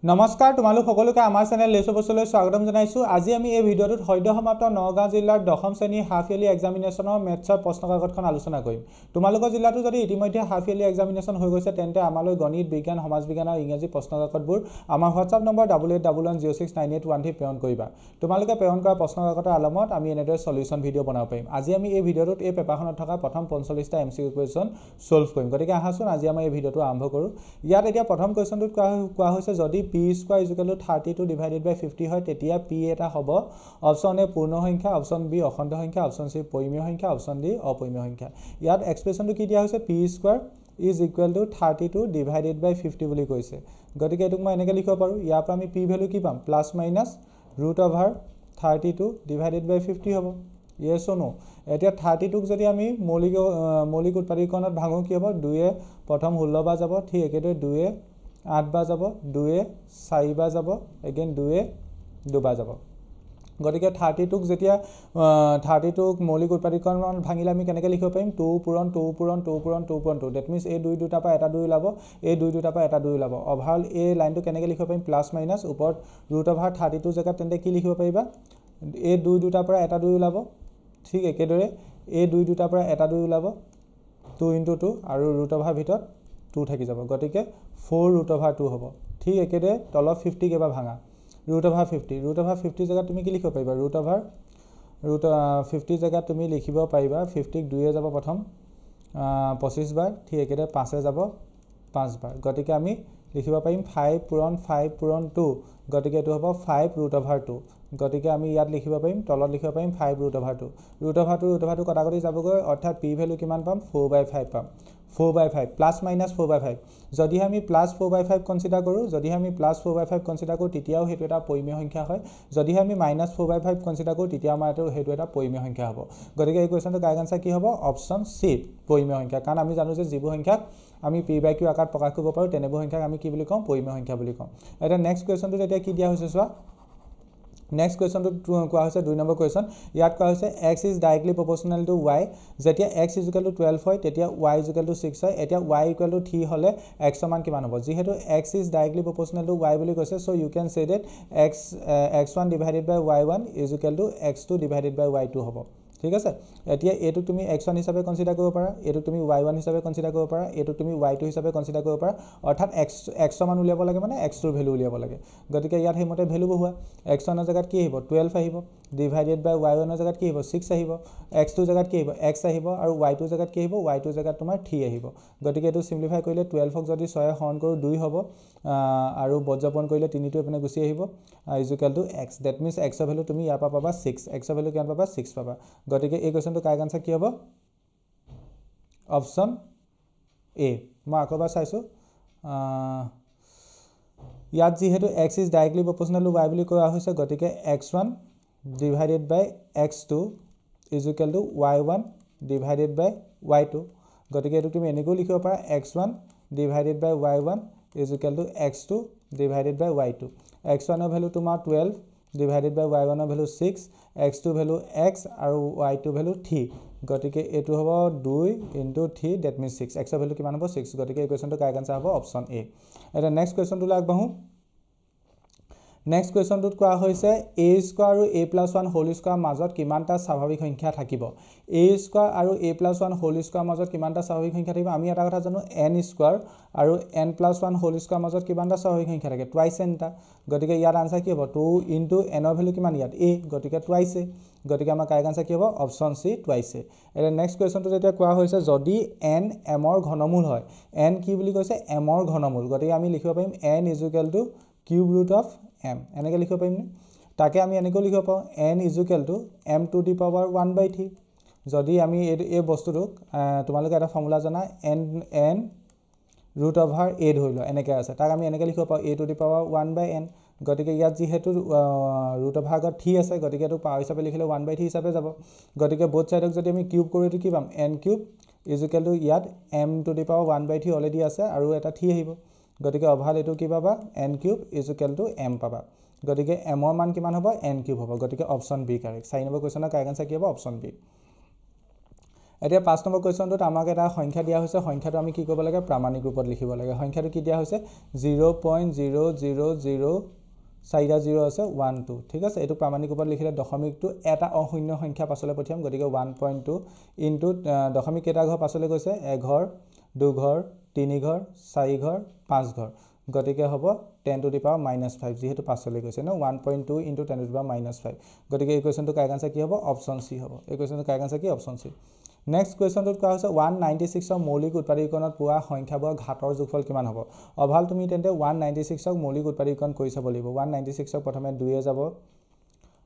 নমস্কাৰ তোমালোক সকলোকে আমাৰ চেনেল লেছবছলৈ স্বাগতম জনাইছো। আজি আমি এই ভিডিঅ'টোত সদ্য সমাপ্ত নগাঁও জিলাৰ দশম শ্ৰেণীৰ হাফ ইয়াৰলি এক্সামিনেশ্যনৰ মেথছৰ প্ৰশ্নকাকতখন আলোচনা কৰিম। তোমালোকৰ জিলাটো যদি ইতিমধ্যে হাফ ইয়াৰলি এক্সামিনেশ্যন হৈ গৈছে তেন্তে আমালৈ গণিত, বিজ্ঞান, সমাজ বিজ্ঞান আৰু ইংৰাজী প্ৰশ্নকাকতবোৰ আমাৰ হোৱাটছআপ নম্বৰ 8811069813 প্ৰেৰণ কৰিবা। তোমালোকে প্ৰেৰণ কৰা প্ৰশ্নকাকতৰ আলমত আমি এনেদৰে সলিউশন ভিডিঅ' বনাব পাৰিম। আজি আমি এই ভিডিঅ'টোত এই পেপাৰখনত থকা প্ৰথম 45টা MCQ কুৱেশ্যন সলভ কৰিম। গতিকে আহাচোন আজি আমি এই ভিডিঅ'টো আৰম্ভ কৰোঁ। ইয়াত এতিয়া প্ৰথম কুৱেশ্যনটোত কোৱা হৈছে যদি p square is equal to 32 divided by 50 হয় তেতিয়া p এটা হ'ব অপচন এ পূৰ্ণ সংখ্যা, অপচন বি অখণ্ড সংখ্যা, অপচন সি পৰিমেয় সংখ্যা, অপচন ডি অপৰিমেয় সংখ্যা। ইয়াত এক্সপ্ৰেছনটো কি দিয়া হৈছে p square is equal to 32 divided by 50 বুলি কৈছে। গতিকে এটোক মই এনেকৈ লিখিব পাৰোঁ। ইয়াৰ পৰা আমি p ভ্যালু কি পাম প্লাস মাইনাস √32 divided by 50 হ'ব। yes or no? এতিয়া 32ক যদি আমি মৌলিক উৎপাদকীকৰণত ভাঙো কি হ'ব 2 এ প্ৰথম 16 বাৰ যাব, ঠিক একেদৰে 2 এ 8 বাৰ যাব, 2 এ 4 বাৰ যাব, এগেইন 2 এ 2 বাৰ যাব। গতিকে 32ক যেতিয়া 32ক মৌলিক উৎপাদকীকৰণত ভাঙিলে আমি কেনেকৈ লিখিব পাৰিম 2 পূৰণ 2 পূৰণ 2 পূৰণ 2 পূৰণ 2। দ্যাট মিন্স এই 2 দুটাৰ পৰা এটা 2 ওলাব, এই 2 দুটাৰ পৰা এটা 2 ওলাব। ওভাৰঅল এই লাইনটো কেনেকৈ লিখিব পাৰিম প্লাস মাইনাস ওপৰত √32 জেগাত তেন্তে কি লিখিব পাৰিবা এই 2 দুটাৰ পৰা এটা 2 ওলাব, ঠিক একেদৰে এই 2 দুটাৰ পৰা এটা 2 ওলাব 2 × 2 আৰু √over ভিতৰত 2 থাকি যাব। গতিকে 4√2 হ'ব। ঠিক একেদৰে তলত 50 কেবা ভাঙা √50 জেগাত তুমি কি লিখিব পাৰিবা √50 জেগাত তুমি লিখিব পাৰিবা 50ক 2 এ যাব প্ৰথম 25 বাৰ, ঠিক একেদৰে 5 এ যাব 5 বাৰ। গতিকে আমি লিখিব পাৰিম 5 পূৰণ 5 পূৰণ 2। গতিকে এটো হ'ব 5√2। গতিকে আমি ইয়াত লিখিব পাৰিম তলত লিখিব পাৰিম 5√2 √2 কটাকটি যাবগৈ, অৰ্থাৎ p ভ্যালু কিমান পাম 4/5 পাম। 4/5 প্লাস মাইনাস 4/5 যদি আমি প্লাস 4/5 কনসিডাৰ কৰো, যদি আমি প্লাস 4/5 কনসিডাৰ কৰো তেতিয়াও হেতু এটা পৰিমেয় সংখ্যা হয়। যদি আমি মাইনাস 4/5 কনসিডাৰ কৰো তেতিয়া আমাৰ হেতু এটা পৰিমেয় সংখ্যা হ'ব। গতিকে এই কোৱেশ্যনটো কাৰেক্ট আনসাৰ কি হ'ব অপচন সি পৰিমেয় সংখ্যা। কাৰণ আমি জানো যে যিবোৰ সংখ্যাক আমি p/q আকাৰত প্ৰকাশ কৰিব পাৰো তেনেবোৰ সংখ্যাক আমি কি বুলি কওঁ পৰিমেয় সংখ্যা বুলি কওঁ। এটা নেক্সট কোৱেশ্যনটো এতিয়া কি দিয়া হৈছে চোৱা। নেক্সট কুৱেশ্যনটো কোৱা হৈছে 2 নম্বৰ কুৱেশ্যন। ইয়াত কোৱা হৈছে x is directly proportional to y যেতিয়া x is equal to 12 হয় তেতিয়া y is equal to 6 হয়। এতিয়া y equal to 3 হলে x সমান কিমান হ'ব যেহেতু x is directly proportional to y বুলি কৈছে, so you can say that x1 divided by y1 is equal to x2 divided by y2 হ'ব। ঠিক আছে, এতিয়া এটো তুমি x1 হিচাপে কনসিডাৰ কৰিব পাৰা, এটো তুমি y1 হিচাপে কনসিডাৰ কৰিব পাৰা, এটো তুমি y2 হিচাপে কনসিডাৰ কৰিব পাৰা। অৰ্থাৎ x সমান উলিয়াব লাগে মানে x2 ভ্যালু উলিয়াব লাগে। গতিকে ইয়াত হেমতে ভ্যালু বহুৱা x1 ৰ জায়গাত কি আহিব 12 আহিব, ডিভাইডেড বাই y1 ৰ জায়গাত কি আহিব 6 আহিব, x2 ৰ জায়গাত কি আহিব x আহিব, আৰু y2 ৰ জায়গাত কি আহিব y2 ৰ জায়গাত তোমাৰ 3 আহিব। গতিকে এটো সিম্পলিফাই কৰিলে 12ক যদি 6 এ হৰণ কৰো 2 হ'ব, আৰু বজ্ৰপন কৰিলে 3 টো এপিনে গুচি আহিব is equal to x। That means x ৰ ভ্যালু তুমি ইয়াৰ পৰা পাবা 6, x ৰ ভ্যালু কিমান পাবা 6 পাবা। গতিকে এই কোৱেশ্যনটো কাৰেক্ট আনসাৰ কি হ'ব অপচন এ। মই আকবাৰ চাইছো ইয়াত যেহেতু x is directly proportional to y বুলি কোৱা হৈছে গতিকে x1 divided by x2 is equal to y1 divided by y2। গতিকে এটো তুমি এনেকৈ লিখিব পাৰা x1 divided by y1 is equal to x2 divided by y2। x1 ৰ ভ্যালু তোমাৰ 12 divided by y1 ৰ ভ্যালু 6, x2 ভ্যালু x আৰু y2 ভ্যালু 3। গতিকে এটো হ'ব 2 × 3 দ্যাট মিন্স 6। x ৰ ভ্যালু কিমান হ'ব 6। গতিকে এই কোৱেশ্যনটো কাৰেক্ট আনসাৰ হ'ব অপচন এ। এটা নেক্সট কুৱেশ্যনটো আগবাঢ়ো। নেক্সট কুৱেশ্যনটোত কোৱা হৈছে a স্কয়াৰ আৰু a+1 হোল স্কয়াৰ মাজত কিমানটা স্বাভাৱিক সংখ্যা থাকিব। a স্কয়াৰ আৰু a+1 হোল স্কয়াৰ মাজত কিমানটা স্বাভাৱিক সংখ্যা থাকিব আমি এটা কথা জানো n স্কয়াৰ আৰু n+1 হোল স্কয়াৰ মাজত কিমানটা স্বাভাৱিক সংখ্যা থাকে টুৱাইস nটা। গতিকে ইয়াত আনসাৰ কি হ'ব 2 × n ৰ ভ্যালু কিমান ইয়াত a, গতিকে টুৱাইস a। গতিকে আমাৰ কাৰেক্ট আনসাৰ কি হ'ব অপচন সি টুৱাইস a। এটা নেক্সট কুৱেশ্যনটো যেতিয়া কোৱা হৈছে যদি n m ৰ ঘনমূল হয়, n কি বুলি কৈছে m ৰ ঘনমূল, গতিকে আমি লিখিব পাৰিম n is equal to cube root of m। এনেকৈ লিখিব পাৰিম নে? তাকে আমি এনেকৈ লিখিব পাৰো n is equal to m to the power 1/3। যদি আমি এই বস্তুটোক তোমালোকে এটা ফৰ্মুলা জানা n √a ধৰি লও এনেকৈ আছে, তাক আমি এনেকৈ লিখিব পাৰো a to the power 1/n। গতিকে ইয়াত যেহেতু √a আগত 3 আছে গতিকে এটো পাৱাৰ হিচাপে লিখিলে 1/3 হিচাপে যাব। গতিকে বোথ সাইডক যদি আমি কিউব কৰো এটো কি পাম n³ is equal to ইয়াত m to the power 1/3 already আছে আৰু এটা 3 আহিব। গতিকে অভাল এটো কি পাবা n³ is equal to m পাবা। গতিকে m ৰ মান কিমান হ'ব n³ হ'ব। গতিকে অপচন বি কাৰেক্ট। 4 নম্বৰ কোৱেশ্যনৰ কাৰেক্ট আনসাৰ কি হ'ব অপচন বি। এতিয়া 5 নম্বৰ কোৱেশ্চনটোত আমাক এটা সংখ্যা দিয়া হৈছে সংখ্যাটো আমি কি কৰিব লাগে প্ৰামাণিক ৰূপত লিখিব লাগে সংখ্যাটো কি দিয়া হৈছে 0.000 চাৰিটা 0 আছে 1 2 ঠিক আছে এটো প্ৰামাণিক ৰূপত লিখিলে দশমিকটো এটা অশূন্য সংখ্যা পাছলৈ পঠিয়াম গতিকে 1.2 ইনটু দশমিক কেইটা ঘৰ পাছলৈ গৈছে এঘৰ দু ঘৰ তিনি ঘৰ চাৰি ঘৰ পাঁচ ঘৰ গতিকে হ'ব 10 to the power -5 যেহেতু পাছলৈ গৈছে ন 1.2 ইনটু 10 to the power -5 গতিকে এই কোৱেশ্চনটো কাৰেক্ট আনসাৰ কি হ'ব অপচন সি হ'ব এই কোৱেশ্চনটো কাৰেক্ট আনসাৰ কি অপচন সি নেক্সট কোৱেশ্চনটোত কোৱা হৈছে 196 ৰ মৌলিক উৎপাদকীকৰণত পোৱা সংখ্যাবোৰৰ ঘাতৰ যোগফল কিমান হ'ব অভাল তুমি তেন্তে 196 ক মৌলিক উৎপাদকীকৰণ কৰি চাব লাগিব 196 ক প্ৰথমে 2 এ যাব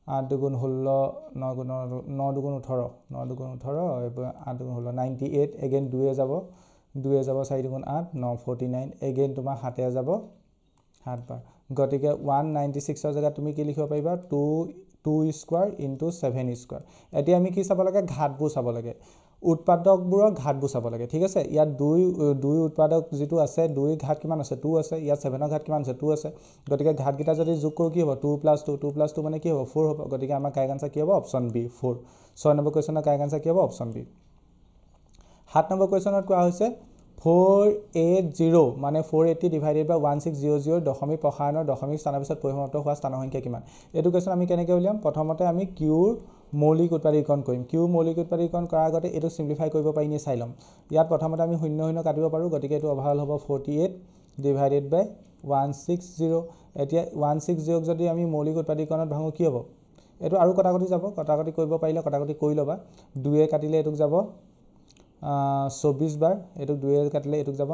8 দুগুণ 16 9 গুণ 9 দুগুণ 18 9 দুগুণ 18 এবাৰ 8 দুগুণ 16 98 এগেইন 2 এ যাব 2 এ যাব 4 দুগুণ 8 9 49 এগেইন তোমাৰ 7 এ যাব 7 বাৰ গতিকে 196 ৰ জায়গা তুমি কি লিখিব পাৰিবা 2 স্কয়াৰ ইনটু 7 স্কয়াৰ এতিয়া আমি কি চাব লাগে ঘাতবোৰ চাব লাগে উৎপাদকবোৰৰ ঘাতবোৰ চাব লাগে ঠিক আছে ইয়াত দুই উৎপাদক যেটো আছে 2 ঘাত কিমান আছে 2 আছে ইয়াত 7 ৰ ঘাত কিমান আছে 2 আছে গতিকে ঘাত কিটা যদি যোগ কৰো কি হ'ব 2 + 2 2 + 2 মানে কি হ'ব 4 হ'ব গতিকে আমাৰ কাৰেক্ট আনসাৰ কি হ'ব অপচন বি 4 6 নম্বৰ কোৱেশ্চনৰ কাৰেক্ট আনসাৰ কি হ'ব অপচন বি 7 নম্বৰ কোৱেশ্চনত কোৱা হৈছে 480 মানে 480 ডিভাইডেড বাই 1600 দশমিক প্ৰসাৰণৰ দশমিক স্থানৰ পিছত পৰিসমাপ্ত হোৱা স্থানৰ সংখ্যা কিমান এটো কোৱেশ্চন আমি কেনেকৈ উলিয়াম প্ৰথমতে আমি কিউৰ মৌলিক উৎপাদকীকৰণ কৰিম কিউ মৌলিক উৎপাদকীকৰণ কৰাৰ আগতে এটো সিম্পলিফাই কৰিব পাৰি নি চাই লম ইয়াত প্ৰথমতে আমি শূন্য শূন্য কাটিব পাৰো গতিকে এটো ওভাৰঅল হ'ব 48 ডিভাইডেড বাই 160 এতিয়া 160 ক যদি আমি মৌলিক উৎপাদকীকৰণত ভাঙো কি হ'ব এটো আৰু কটাকটি যাব কটাকটি কৰিব পাৰিলে কটাকটি কৰি লবা 2 এ কাটিলে এটোক যাব 24 বাৰ এটোক 2 এ কাটিলে এটোক যাব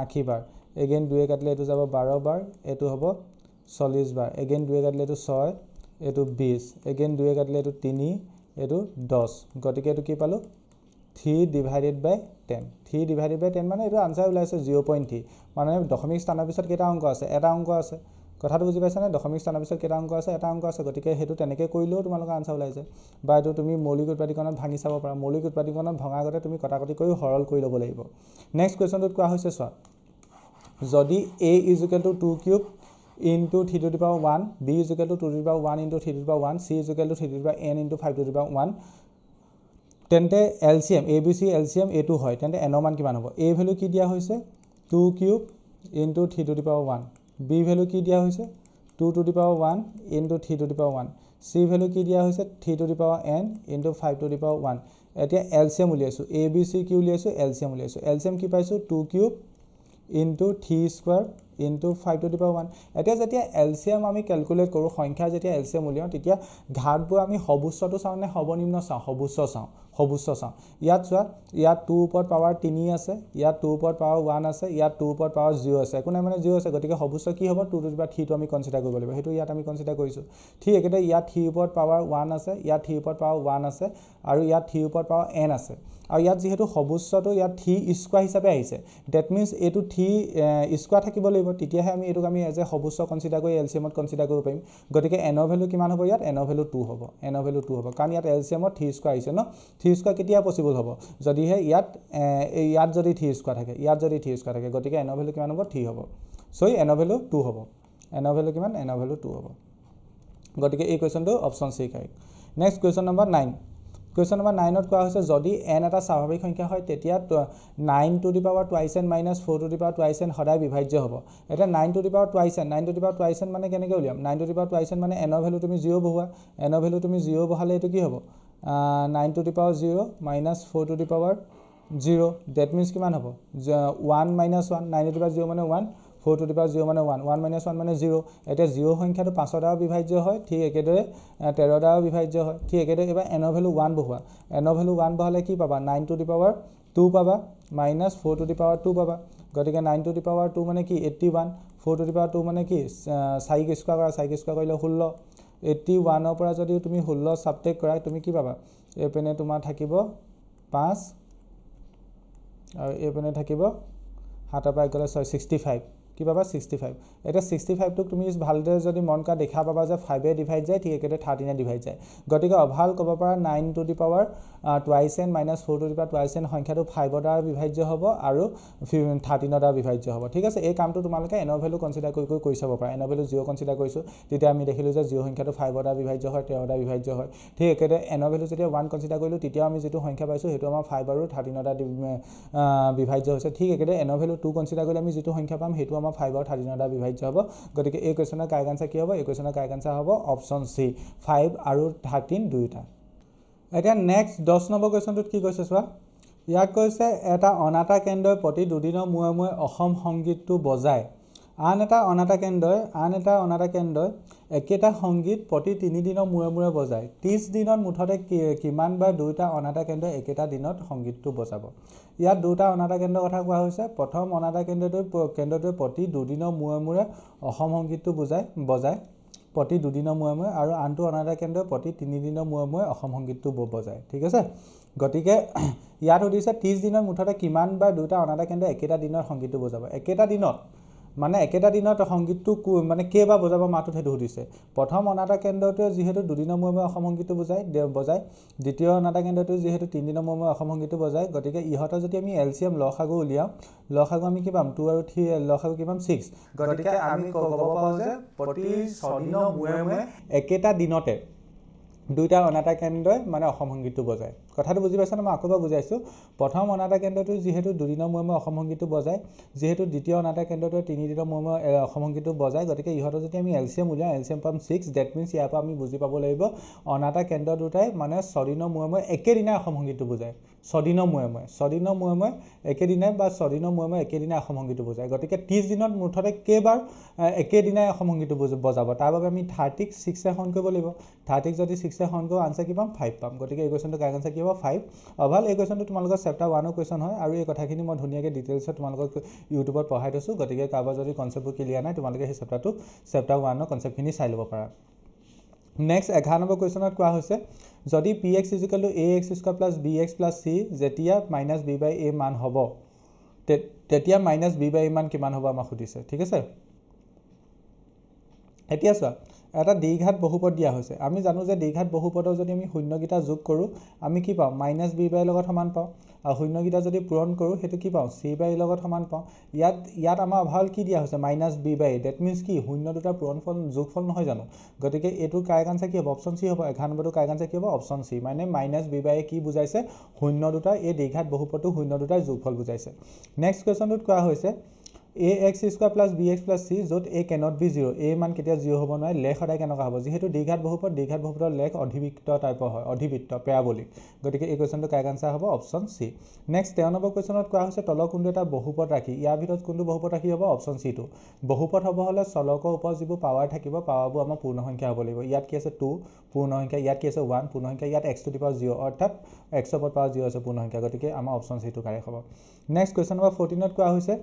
80 বাৰ এগেইন 2 এ কাটিলে এটো যাব 12 বাৰ এটো হ'ব 40 বাৰ এগেইন 2 এ কাটিলে এটো 6 এটো 20 এগেইন 2 এ কাটিলে এটো 3 এটো 10 গতিকে এটো কি পালো 3 ডিভাইডেড বাই 10 3 ডিভাইডেড বাই 10 মানে এটো আনসাৰ ওলাইছে 0.3 মানে দশমিক স্থানৰ পিছত কেটা অংক আছে এটা অংক আছে কথাটো বুজি পাইছানে দশমিক স্থানৰ পিছত কেটা অংক আছে এটা অংক আছে গতিকে হেতু তেনেকৈ কৰিলেও তোমালোকৰ আনসাৰ ওলাইছে বা এটো তুমি মৌলিক উৎপাদকীকৰণত ভাঙি চাব পাৰা মৌলিক উৎপাদকীকৰণত ভঙা আগতে তুমি কটাকটি কৰি সৰল কৰি ল'ব লাগিব নেক্সট কোৱেশ্চনটোত কোৱা হৈছে চোৱা যদি a = 2 cube into 3 to the power 1 b = 2 to the power 1 into 3 to the power 1 c = 3 to the power n into 5 to the power 1 তেন্তে LCM ABC LCM a2 হয় তেন্তে n ৰ মান কিমান হ'ব a ভ্যালু কি দিয়া হৈছে 2 cube into 3 to the power 1 b value কি দিয়া হৈছে 2 to the power 1 into 3 to the power 1 c value কি দিয়া হৈছে 3 to the power n into 5 to the power 1 এতিয়া LCM উলিয়াইছো ABC কি উলিয়াইছো LCM উলিয়াইছো LCM কি পাইছো 2 cube into 3 square into 5 to the power 1 এতিয়া যেতিয়া LCM আমি ক্যালকুলেট কৰো সংখ্যা যেতিয়া LCM উলিয়াও তেতিয়া ঘাতবোৰ আমি হবুচ্ছটো চাও নে হবনিম্ন চাও হবুচ্ছ চাও ইয়াত চোৱা ইয়াত 2 ওপৰত পাৱাৰ 3 আছে ইয়াত 2 ওপৰত পাৱাৰ 1 আছে ইয়াত 2 ওপৰত পাৱাৰ 0 আছে একো নাই মানে 0 আছে গতিকে হবুচ্ছ কি হ'ব 2 to the power 3 টো আমি কনসিডাৰ কৰিব লাগিব হেতু ইয়াত আমি কনসিডাৰ কৰিছো ঠিক একেটা ইয়াত 3 ওপৰত পাৱাৰ 1 আছে ইয়াত 3 ওপৰত পাৱাৰ 1 আছে আৰু ইয়াত 3 ওপৰত পাৱাৰ n আছে আৰু ইয়াত যেহেতু হবুচ্ছটো ইয়াত 3 স্কয়াৰ হিচাপে আহিছে দ্যাট মিন্স এটো 3 স্কয়াৰ থাকিব লাগিব তেতিয়াহে আমি এটোক আমি এজ এ হবুচ্ছ কনসিডাৰ কৰি LCM ত কনসিডাৰ কৰিব পাৰিম গতিকে n ৰ ভ্যালু কিমান হ'ব ইয়াত n ৰ ভ্যালু 2 হ'ব n ৰ ভ্যালু 2 হ'ব কাৰণ ইয়াত LCM ত 3 স্কয়াৰ আহিছে ন 3 স্কয়াৰ কেতিয়া পসিবল হ'ব যদিহে ইয়াত যদি 3 স্কয়াৰ থাকে ইয়াত যদি 3 স্কয়াৰ থাকে গতিকে n ৰ ভ্যালু কিমান হ'ব 3 হ'ব সো n ৰ ভ্যালু 2 হ'ব n ৰ ভ্যালু কিমান n ৰ ভ্যালু 2 হ'ব গতিকে এই কোৱেশ্চনটো option C correct next question number 9 Question number 9 ত কোৱা হৈছে যদি n এটা স্বাভাৱিক সংখ্যা হয় তেতিয়া 9 to the power twice n minus 4 to the power twice n সদায় বিভাজ্য হ'ব এটা 9 to the power twice n মানে কেনেকৈ উলিয়াম 9 to the power twice n মানে n ৰ ভ্যালু তুমি 0 বহোৱা n ৰ ভ্যালু তুমি 0 বহালে এটো কি হ'ব 9 to the power 0 minus 4 to the power 0 that means কিমান হ'ব 1 minus 1 9 to the power 0 মানে 1 4 to the power 0 মানে 1 1 minus 1 মানে 0 এটা 0 সংখ্যাটো 5 দ্বাৰা বিভাজ্য হয় ঠিক একেদৰে 13 দ্বাৰা বিভাজ্য হয় ঠিক একেদৰে এবাৰ n ৰ ভ্যালু 1 বহোৱা n ৰ ভ্যালু 1 বহালে কি পাবা 9 to the power 2 পাবা minus 4 to the power 2 পাবা গতিকে 9 to the power 2 মানে কি 81 4 to the power 2 মানে কি 4 স্কয়াৰ কৰা 4 স্কয়াৰ কৰিলে 16 81 ৰ পৰা যদি তুমি 16 সাবট্ৰেক্ট কৰা তুমি কি পাবা এপেনে তোমাৰ থাকিব 5 আৰু এপেনে থাকিব 7 পৰা গলে 65 কি পাবা 65 এটা 65 টোক তুমি ভালদৰে যদি মন কৰা দেখা পাবা যে 5 এ ডিভাইড যায় ঠিক একেদৰে 13 এ ডিভাইড যায় গতিকে অভাল ক'ব পাৰা 9 to the power twice n - 4 to the power twice n সংখ্যাটো 5 ৰ দ্বাৰা বিভাজ্য হ'ব আৰু 13 ৰ দ্বাৰা বিভাজ্য হ'ব ঠিক আছে এই কামটো তোমালোকে n ৰ ভ্যালু কনসিডাৰ কৰি চাব পাৰা n ৰ ভ্যালু 0 কনসিডাৰ কৰিছো তেতিয়া আমি দেখিলো যে 0 সংখ্যাটো 5 ৰ দ্বাৰা বিভাজ্য হয় 13 ৰ দ্বাৰা বিভাজ্য হয় ঠিক একেদৰে n ৰ ভ্যালু যেতিয়া 1 কনসিডাৰ কৰিলো তেতিয়া আমি যেটো সংখ্যা পাইছো হেতু আমাৰ 5 আৰু 13 ৰ দ্বাৰা বিভাজ্য হৈছে ঠিক একেদৰে n ৰ ভ্যালু 2 কনসিডাৰ কৰিলে আমি যেটো সংখ্যা পাম হেতু আমাৰ 5 আৰু 13 ৰ দ্বাৰা বিভাজ্য হ'ব গতিকে এই কোৱেশ্চনৰ কাৰেক্ট আনসাৰ কি হ'ব এই কোৱেশ্চনৰ কাৰেক্ট আনসাৰ হ'ব অপচন সি 5 আৰু 13 দুইটা এতিয়া নেক্সট 10 নম্বৰ কোৱেশ্চনটোত কি কৈছে চোৱা ইয়াত কৈছে এটা অনাতা কেন্দ্ৰই প্ৰতি দুদিনৰ মূৰে মূৰে অসম সংগীতটো বজায় আন এটা অনাতা কেন্দ্ৰই একেটা সংগীত প্ৰতি 3 দিনৰ মূৰে মূৰে বজায় 30 দিনত মুঠতে কিমান বাৰ দুটা অনাতা কেন্দ্ৰই একেটা দিনত সংগীতটো বজাব ইয়াত দুটা অনাতা কেন্দ্ৰৰ কথা কোৱা হৈছে প্ৰথম অনাতা কেন্দ্ৰটোৱে প্ৰতি দুদিনৰ মূৰে মূৰে অসম সংগীতটো বজায় প্ৰতি দুদিনৰ মূৰে মূৰে আৰু আনটো অনাতা কেন্দ্ৰই প্ৰতি 3 দিনৰ মূৰে মূৰে অসম সংগীতটো বজায় ঠিক আছে গতিকে ইয়াত উদিছে 30 দিনত মুঠতে কিমান বাৰ দুটা অনাতা কেন্দ্ৰই একেটা দিনৰ সংগীতটো বজাব একেটা দিনত সংগীতটো মানে কেইবাৰ বজাব মাতো হেতু উদিছে প্ৰথম অনাতা কেন্দ্ৰটোৱে যেহেতু দুদিনৰ মূৰে মূৰে অসম সংগীতটো বজায় দ্বিতীয় অনাতা কেন্দ্ৰটোৱে যেহেতু 3 দিনৰ মূৰে মূৰে অসম সংগীতটো বজায় গতিকে ইহতৰ যদি আমি এলসিএম লসাগু উলিয়াও লসাগু আমি কি পাম 2 আৰু 3 লসাগু কি পাম 6 গতিকে আমি ক'ব পাৰো যে প্ৰতি 6 দিনৰ মূৰে মূৰে একেটা দিনতে দুইটা অনাতা কেন্দ্ৰই মানে অসম সংগীতটো বজায় কথাটো বুজি পাইছা না মই আকৌবা বুজাইছো প্ৰথম অনাতা কেন্দ্ৰটো যেহেতু দুদিনৰ মূৰে মূৰে অসম সংগীতটো বজায় যেহেতু দ্বিতীয় অনাতা কেন্দ্ৰটোৱে 3 দিনৰ মূৰে মূৰে অসম সংগীতটো বজায় গতিকে ইহতৰ যদি আমি এলসিএম উলিয়াও এলসিএম পাম 6 দ্যাট মিন্স ইয়াৰ পৰা আমি বুজি পাব লাগিব অনাতা কেন্দ্ৰ দুটাই মানে 6 দিনৰ মূৰে মূৰে একেদিনাই অসম সংগীতটো বজায় 6 দিনৰ মূৰে মূৰে একেদিনাই বা 6 দিনৰ মূৰে মূৰে একেদিনাই অসম সংগীতটো বজায় গতিকে 30 দিনত মুঠতে কেইবাৰ একেদিনাই অসম সংগীতটো বজাব তাৰ বাবে আমি 30 ক 6 এ হৰণ কৰিব লাগিব 30 ক যদি 6 এ হৰণ কৰো আনসাৰ কি পাম 5 পাম গতিকে এই কোৱেশ্চনটো কাৰেক্ট আনসাৰ কি হ'ব 5 অভাল এই কোৱেশ্চনটো তোমালোকৰ চেপ্টাৰ 1 ৰ কোৱেশ্চন হয় আৰু এই কথাখিনি মই ধুনীয়াকৈ ডিটেইলছত তোমালোকক ইউটিউবত পঢ়াই দিছো গতিকে কাৰোবাৰ যদি কনসেপ্টটো ক্লিয়াৰ নাই তোমালোকে সেই চেপ্টাৰ 1 ৰ কনসেপ্টখিনি চাই ল'ব পাৰা নেক্সট 11 নম্বৰ কোৱেশ্চনত কোৱা হৈছে যদি px ax² + bx + c যেতিয়া -b/a মান হ'ব তেতিয়া -b/a মান কিমান হ'ব আমাক সুধিছে ঠিক আছে এতিয়া চোৱা এটা দ্বিঘাত বহুপদ দিয়া হৈছে আমি জানো যে দ্বিঘাত বহুপদৰ যদি আমি শূন্যগিটা যোগ কৰো আমি কি পাওঁ -b/a লগত সমান পাওঁ আৰু শূন্যগিটা যদি পূৰণ কৰো হেতু কি পাওঁ c/a লগত সমান পাওঁ ইয়াত আমাৰ অভাল কি দিয়া হৈছে -b/a দ্যাট মিন্স কি শূন্য দুটা পূৰণফল যোগফল নহয় জানো গতিকে এটো কাৰেক্ট আনসাৰ কি হ'ব অপচন সি হ'ব 11 নম্বৰটো কাৰেক্ট আনসাৰ কি হ'ব অপচন সি মানে -b/a কি বুজাইছে শূন্য দুটা এই দ্বিঘাত বহুপদটো শূন্য দুটাৰ যোগফল বুজাইছে নেক্সট কোৱেশ্চনটোত কোৱা হৈছে ax² + bx + c যত a cannot be 0 a মান কেতিয়া 0 হ'ব নোৱাৰে লেখ সদায় কেনেকা হ'ব যেহেতু দ্বিঘাত বহুপদৰ লেখ অধিবৃত্ত টাইপৰ হয় অধিবৃত্ত প্যাৰাবলিক গতিকে এই কোৱেশ্চনটো কাৰেক্ট আনসাৰ হ'ব অপচন সি নেক্সট 13 নম্বৰ কোৱেশ্চনত কোৱা হৈছে তলৰ কোনটো এটা বহুপদ ৰাখি ইয়াৰ ভিতৰত কোনটো বহুপদ ৰাখি হ'ব অপচন সি টো বহুপদ হ'ব হলে চলকৰ ওপৰত যিবোৰ পাৱাৰ থাকিব পাৱাৰবোৰ আমাৰ পূৰ্ণ সংখ্যা হ'ব লাগিব ইয়াত কি আছে 2 পূৰ্ণ সংখ্যা ইয়াত কি আছে 1 পূৰ্ণ সংখ্যা ইয়াত x টু দি পাৱাৰ 0 অৰ্থাৎ x ৰ ওপৰত পাৱাৰ 0 আছে পূৰ্ণ সংখ্যা গতিকে আমাৰ অপচন সি টো কাৰেক্ট হ'ব নেক্সট কোৱেশ্চন নম্বৰ 14 ত কোৱা হৈছে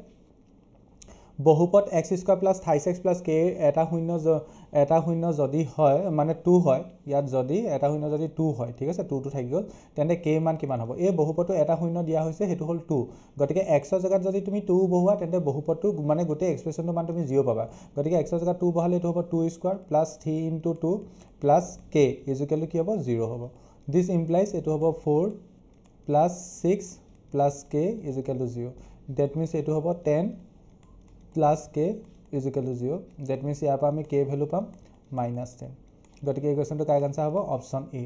বহুপদ x² + 28x + k এটা শূন্য যদি হয় মানে 2 হয় ইয়াত যদি এটা শূন্য যদি 2 হয় ঠিক আছে 2 টো থাকি গল তেন্তে k মান কিমান হ'ব এই বহুপদটো এটা শূন্য দিয়া হৈছে হেতু হল 2 গতিকে x ৰ জায়গাত যদি তুমি 2 বহোৱা তেন্তে বহুপদটো মানে গোটেই এক্সপ্ৰেছনটো মান তুমি 0 পাবা গতিকে x ৰ জায়গাত 2 বহালে এটো হ'ব 2² + 3 * 2 + k = কি হ'ব 0 হ'ব দিস ইমপ্লাইজ এটো হ'ব 4 + 6 + k = 0 দ্যাট মিন্স এটো হ'ব 10 plus k is equal to 0 that means ইয়াৰ পৰা আমি k ভ্যালু পাম -10 গতিকে এই কোৱেশ্চনটো কাৰেক্ট আনসাৰ হ'ব অপচন এ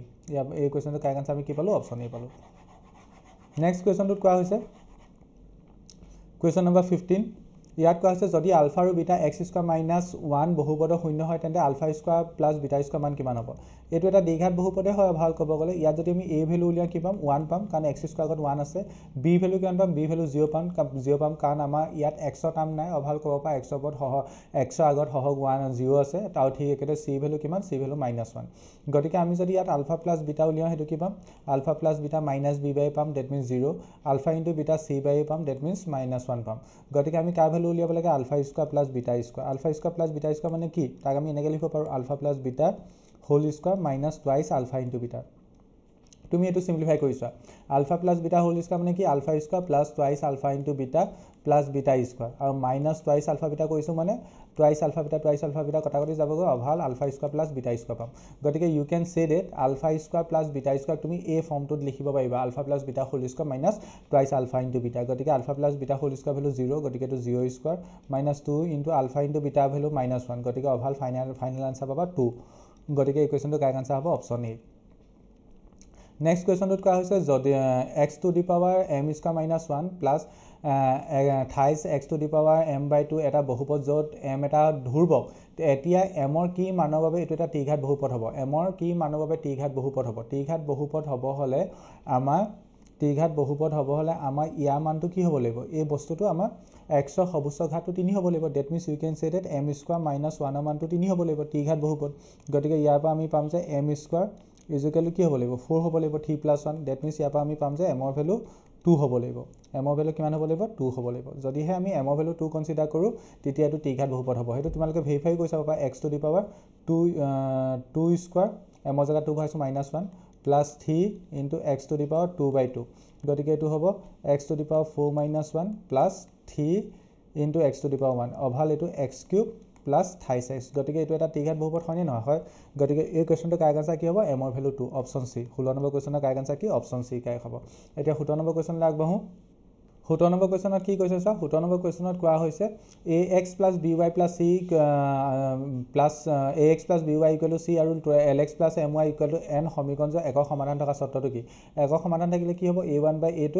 এই কোৱেশ্চনটো কাৰেক্ট আনসাৰ আমি কি পালো অপচন এ পালো নেক্সট কোৱেশ্চনটোত কোৱা হৈছে কোৱেশ্চন নম্বৰ 15 ইয়াত কোৱা হৈছে যদি আলফা আৰু বিটা x² - 1 বহুপদৰ শূন্য হয় তেন্তে আলফা² + বিটা² মান কিমান হ'ব এটো এটা দ্বিঘাত বহুপদে হয় ভাল ক'ব গলে ইয়াত যদি আমি a ভ্যালু উলিয়া কি পাম 1 পাম কাৰণ x² আগত 1 আছে b ভ্যালু কিমান পাম b ভ্যালু 0 পাম কাৰণ আমাৰ ইয়াত x ৰ টাৰ্ম নাই অভাল ক'ব পা x ৰ ওপৰত x ৰ আগত হহক 1 0 আছে তাও ঠিক একেতে c ভ্যালু কিমান c ভ্যালু -1 গতিকে আমি যদি ইয়াত আলফা + বিটা উলিয়া হেতু কি পাম আলফা + বিটা -b/a পাম that means 0 ULFA * beta c/a পাম দ্যাট মিন্স -1 পাম গতিকে আমি কা ভ্যালু উলিয়াব লাগে আলফা² + বিটা² আলফা² + বিটা² মানে কি তাক আমি এনেকৈ লিখিব পাৰো alpha + beta whole square -2 alpha * beta তুমি এটো সিম্পলিফাই কৰিছা alpha plus beta whole square মানে কি alpha square plus twice alpha into beta plus beta square আৰু মাইনাস টুৱাইস আলফা বিটা কৰিছো মানে টুৱাইস আলফা বিটা কটাকটি যাবগৈ অভাল alpha square plus beta square পাম গতিকে you can say that alpha square plus beta square তুমি এই ফর্মটোত লিখিব পাৰিবা alpha plus beta whole square minus twice alpha into beta গতিকে alpha plus beta whole square value 0 গতিকে এটো 0 square minus 2 into alpha into beta value -1 গতিকে অভাল ফাইনাল আনসার পাবা 2 গতিকে এই কোৱেশ্চনটো কাৰেক্ট আনসাৰ হ'ব option A Next question to কোৱা হৈছে যদি x to the power m square minus 1 plus থাইস x to the power m by 2 এটা বহুপদ যত m এটা ধ্ৰুৱক এতিয়া m ৰ কি মানৰ বাবে এটো এটা টি ঘাত বহুপদ হ'ব m ৰ কি মানৰ বাবে টি ঘাত বহুপদ হ'ব হলে আমাৰ টি ঘাত বহুপদ হ'ব হলে আমাৰ ইয়া মানটো কি হ'ব লাগিব এই বস্তুটো আমাৰ x ৰ সৰ্বোচ্চ ঘাতটো 3 হ'ব লাগিব that means you can say that m square minus 1 ৰ মানটো 3 হ'ব লাগিব টি ঘাত বহুপদ গতিকে ইয়াৰ পৰা আমি পাম যে m square is equal to কি হ'ব লাগিব 4 হ'ব লাগিব 3 plus 1 that means ইয়াৰ পৰা আমি পাম যে m ৰ ভ্যালু 2 হ'ব লাগিব m ৰ ভ্যালু কিমান হ'ব লাগিব 2 হ'ব লাগিব যদি হে আমি m ৰ ভ্যালু 2 কনসিডাৰ কৰো তেতিয়া এটো টি ঘাত বহুপদ হ'ব হেতু তোমালোকে ভেৰিফাই কৰি চাবা x to the power 2 square m ৰ জায়গা 2 ভাইছো -1 plus 3 into x to the power 2 by 2 গতিকে এটো হ'ব x to the power 4 - 1 plus 3 into x to the power 1 Oval এটো x cube plus থাইস x গতিকে এটো এটা টি ঘাত বহুপদ হয়নে নহয় হয় গতিকে এই কোৱেশ্চনটো কাৰেক্ট আনসাৰ কি হ'ব m ৰ ভ্যালু 2 অপচন সি 16 নম্বৰ কোৱেশ্চনৰ কাৰেক্ট আনসাৰ কি অপচন সি কাৰেক্ট হ'ব এতিয়া 17 নম্বৰ কোৱেশ্চনলৈ আগবাঢ়ো 17 নম্বৰ কোৱেশ্চনত কি কৈছে সা 17 নম্বৰ কোৱেশ্চনত কোৱা হৈছে ax + by + c plus ax + by = c আৰু lx + my = n সমীকৰণৰ একক সমাধান থকা চৰ্তটো কি একক সমাধান থাকিলে কি হ'ব a1/a2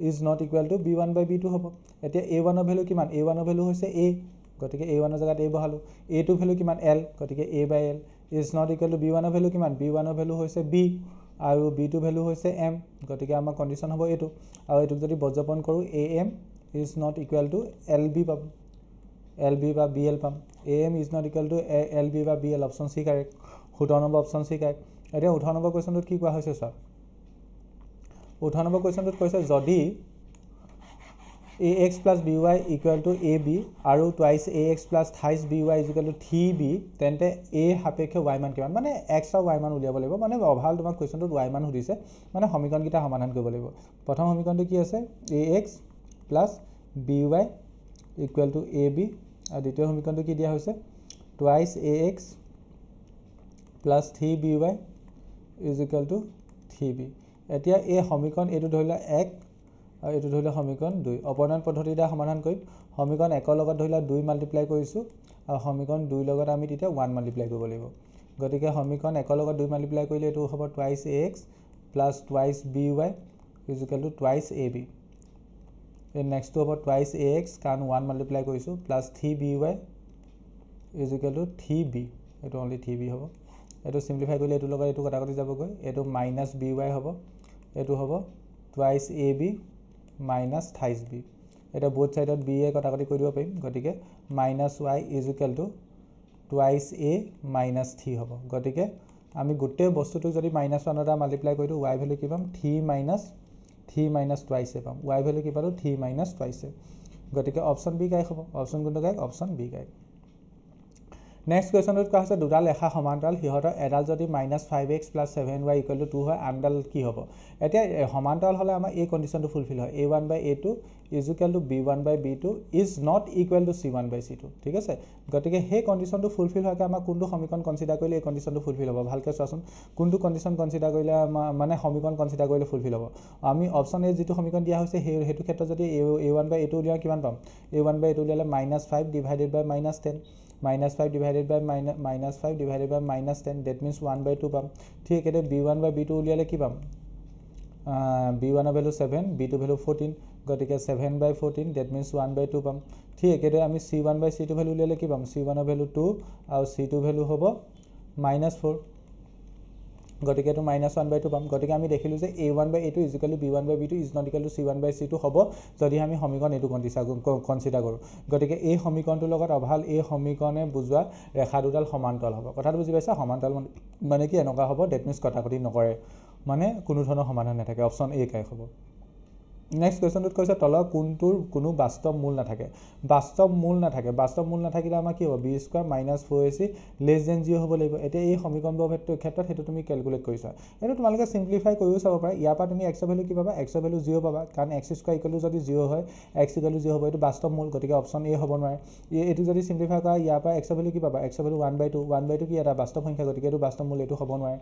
is not equal to b1/b2 হ'ব এতিয়া a1 ৰ ভ্যালু কিমান a1 ৰ ভ্যালু হৈছে a গতিকে a1 ৰ জায়গাত a বহালো a2 ভ্যালু কিমান l গতিকে a/l is not equal to b1 ৰ ভ্যালু কিমান b1 ৰ ভ্যালু হৈছে b আৰু b2 ভ্যালু হৈছে m গতিকে আমাৰ কন্ডিশন হ'ব এটো আৰু এটো যদি বজ্ৰপন কৰো am is not equal to lb পাম lb বা bl পাম am is not equal to lb বা bl option C correct 17 number option C correct এতিয়া 18 নম্বৰ কোৱেশ্চনটোত কি কোৱা হৈছে স্যাৰ 18 নম্বৰ কোৱেশ্চনটোত কৈছে যদি ax plus by equal to ab আৰু twice ax plus thrice by equal to 3b তেন্তে a সাপেক্ষে y মান কিমান মানে x আৰু y মান উলিয়াব লাগিব মানে অভাল তোমাক কোৱেশ্চনটোত y মান সুধিছে মানে সমীকৰণ কিটা সমাধান কৰিব লাগিব প্ৰথম সমীকৰণটো কি আছে ax plus by equal to ab আৰু দ্বিতীয় সমীকৰণটো কি দিয়া হৈছে twice ax plus 3by is equal to 3b এতিয়া এই সমীকৰণ এটো ধৰিলা 1 আৰু এটো ধৰিলা সমীকৰণ 2 অপনয়ন পদ্ধতি দ্বাৰা সমাধান কৰিম সমীকৰণ 1 ৰ লগত ধৰিলা 2 মাল্টিপ্লাই কৰিছো আৰু সমীকৰণ 2 ৰ লগত আমি তেতিয়া 1 মাল্টিপ্লাই কৰিব লাগিব গতিকে সমীকৰণ 1 ৰ লগত 2 মাল্টিপ্লাই কৰিলে এটো হ'ব twice ax plus twice by is equal to twice ab and next to হ'ব twice ax কাৰণ 1 মাল্টিপ্লাই কৰিছো plus 3by is equal to 3b এটো only 3b হ'ব এটো সিম্পলিফাই কৰিলে এটো লগত এটো কটাকটি যাবগৈ এটো -by হ'ব এটো হ'ব twice ab minus thrice b এটা both side of b এ কটাকটি কৰি দিব পাৰিম গতিকে -y is equal to twice a minus 3 হ'ব গতিকে আমি গোটেই বস্তুটো যদি -1 দ্বাৰা মাল্টিপ্লাই কৰি দিও y ভ্যালু কি পাম 3 minus twice পাম y ভ্যালু কি পালো 3 minus twice গতিকে অপচন বি কাৰেক্ট হ'ব অপচন কোনটো correct option B correct next কোৱেশ্চনটোত কোৱা হৈছে দুডাল ৰেখা সমান্তৰাল হিহতৰ এডাল যদি -5x + 7y = 2 হয় আনডাল কি হ'ব এতিয়া সমান্তৰাল হলে আমাৰ এই কন্ডিশনটো ফুলফিল হয় a1/a2 is equal to b1/b2 is not equal to c1/c2 ঠিক আছে গতিকে হে কন্ডিশনটো ফুলফিল হয়কে আমাৰ কোনটো সমীকৰণ কনসিডাৰ কৰিলে এই কন্ডিশনটো ফুলফিল হ'ব ভালকে চোৱাচোন কোনটো কন্ডিশন কনসিডাৰ কৰিলে মানে সমীকৰণ কনসিডাৰ কৰিলে ফুলফিল হ'ব আমি অপচন এ যেটো সমীকৰণ দিয়া হৈছে হেতু ক্ষেত্ৰত যদি a1/a2 উলিয়া কিমান পাম a1/a2 উলিয়ালে -5 divided by -10 -5 divided by -5 divided by -10 that means 1/2 পাম ঠিক এতে b1/b2 উলিয়ালে কি পাম b1 ৰ ভ্যালু 7 b2 ভ্যালু 14 গতিকে 7/14 that means 1/2 পাম ঠিক এতে আমি c1/c2 ভ্যালু উলিয়ালে কি পাম c1 ৰ ভ্যালু 2 আৰু c2 ভ্যালু হ'ব -4 গতিকে এটো -1/2 পাম গতিকে আমি দেখিলো যে a1/a2 is equal to b1/b2 is not equal to c1/c2 হ'ব যদি আমি সমীকৰণ এটো কনসিডাৰ কৰো গতিকে এই সমীকৰণটোৰ লগত অভাল এই সমীকৰণে বুজোৱা ৰেখা দুডাল সমান্তৰাল হ'ব কথাটো বুজি পাইছা সমান্তৰাল মানে কি এনেকুৱা হ'ব that means কটাকটি নকৰে মানে কোনো ধৰণৰ সমাধান নাথাকে অপচন এ কাৰেক্ট হ'ব নেক্সট কুৱেশ্যনটোত কৈছে তলৰ কোনটোৰ কোনো বাস্তৱ মূল নাথাকে বাস্তৱ মূল নাথাকিলে আমাৰ কি হ'ব B square minus 4ac less than 0 হ'ব লাগিব এতিয়া এই সমীকৰণবোৰৰ ক্ষেত্ৰত সেইটো তুমি কেলকুলেট কৰিছা এইটো তোমালোকে চিম্প্লিফাই কৰিও চাব পাৰা ইয়াৰ পৰা তুমি এক্সৰ ভেলু কি পাবা এক্সৰ ভেলু 0 পাবা কাৰণ এক্স স্কোৱাৰ ইকুৱেল টু যদি 0 হয় এক্স ইকুৱেল টু 0 হ'ব এইটো বাস্তৱ মূল গতিকে অপশ্যন এ হ'ব নোৱাৰে এইটো যদি চিম্প্লিফাই কৰা ইয়াৰ পৰা এক্সৰ ভেলু কি পাবা এক্সৰ ভেলু 1/2 কি এটা বাস্তৱ সংখ্যা গতিকে এইটো বাস্তৱ মূল এইটো হ'ব নোৱাৰে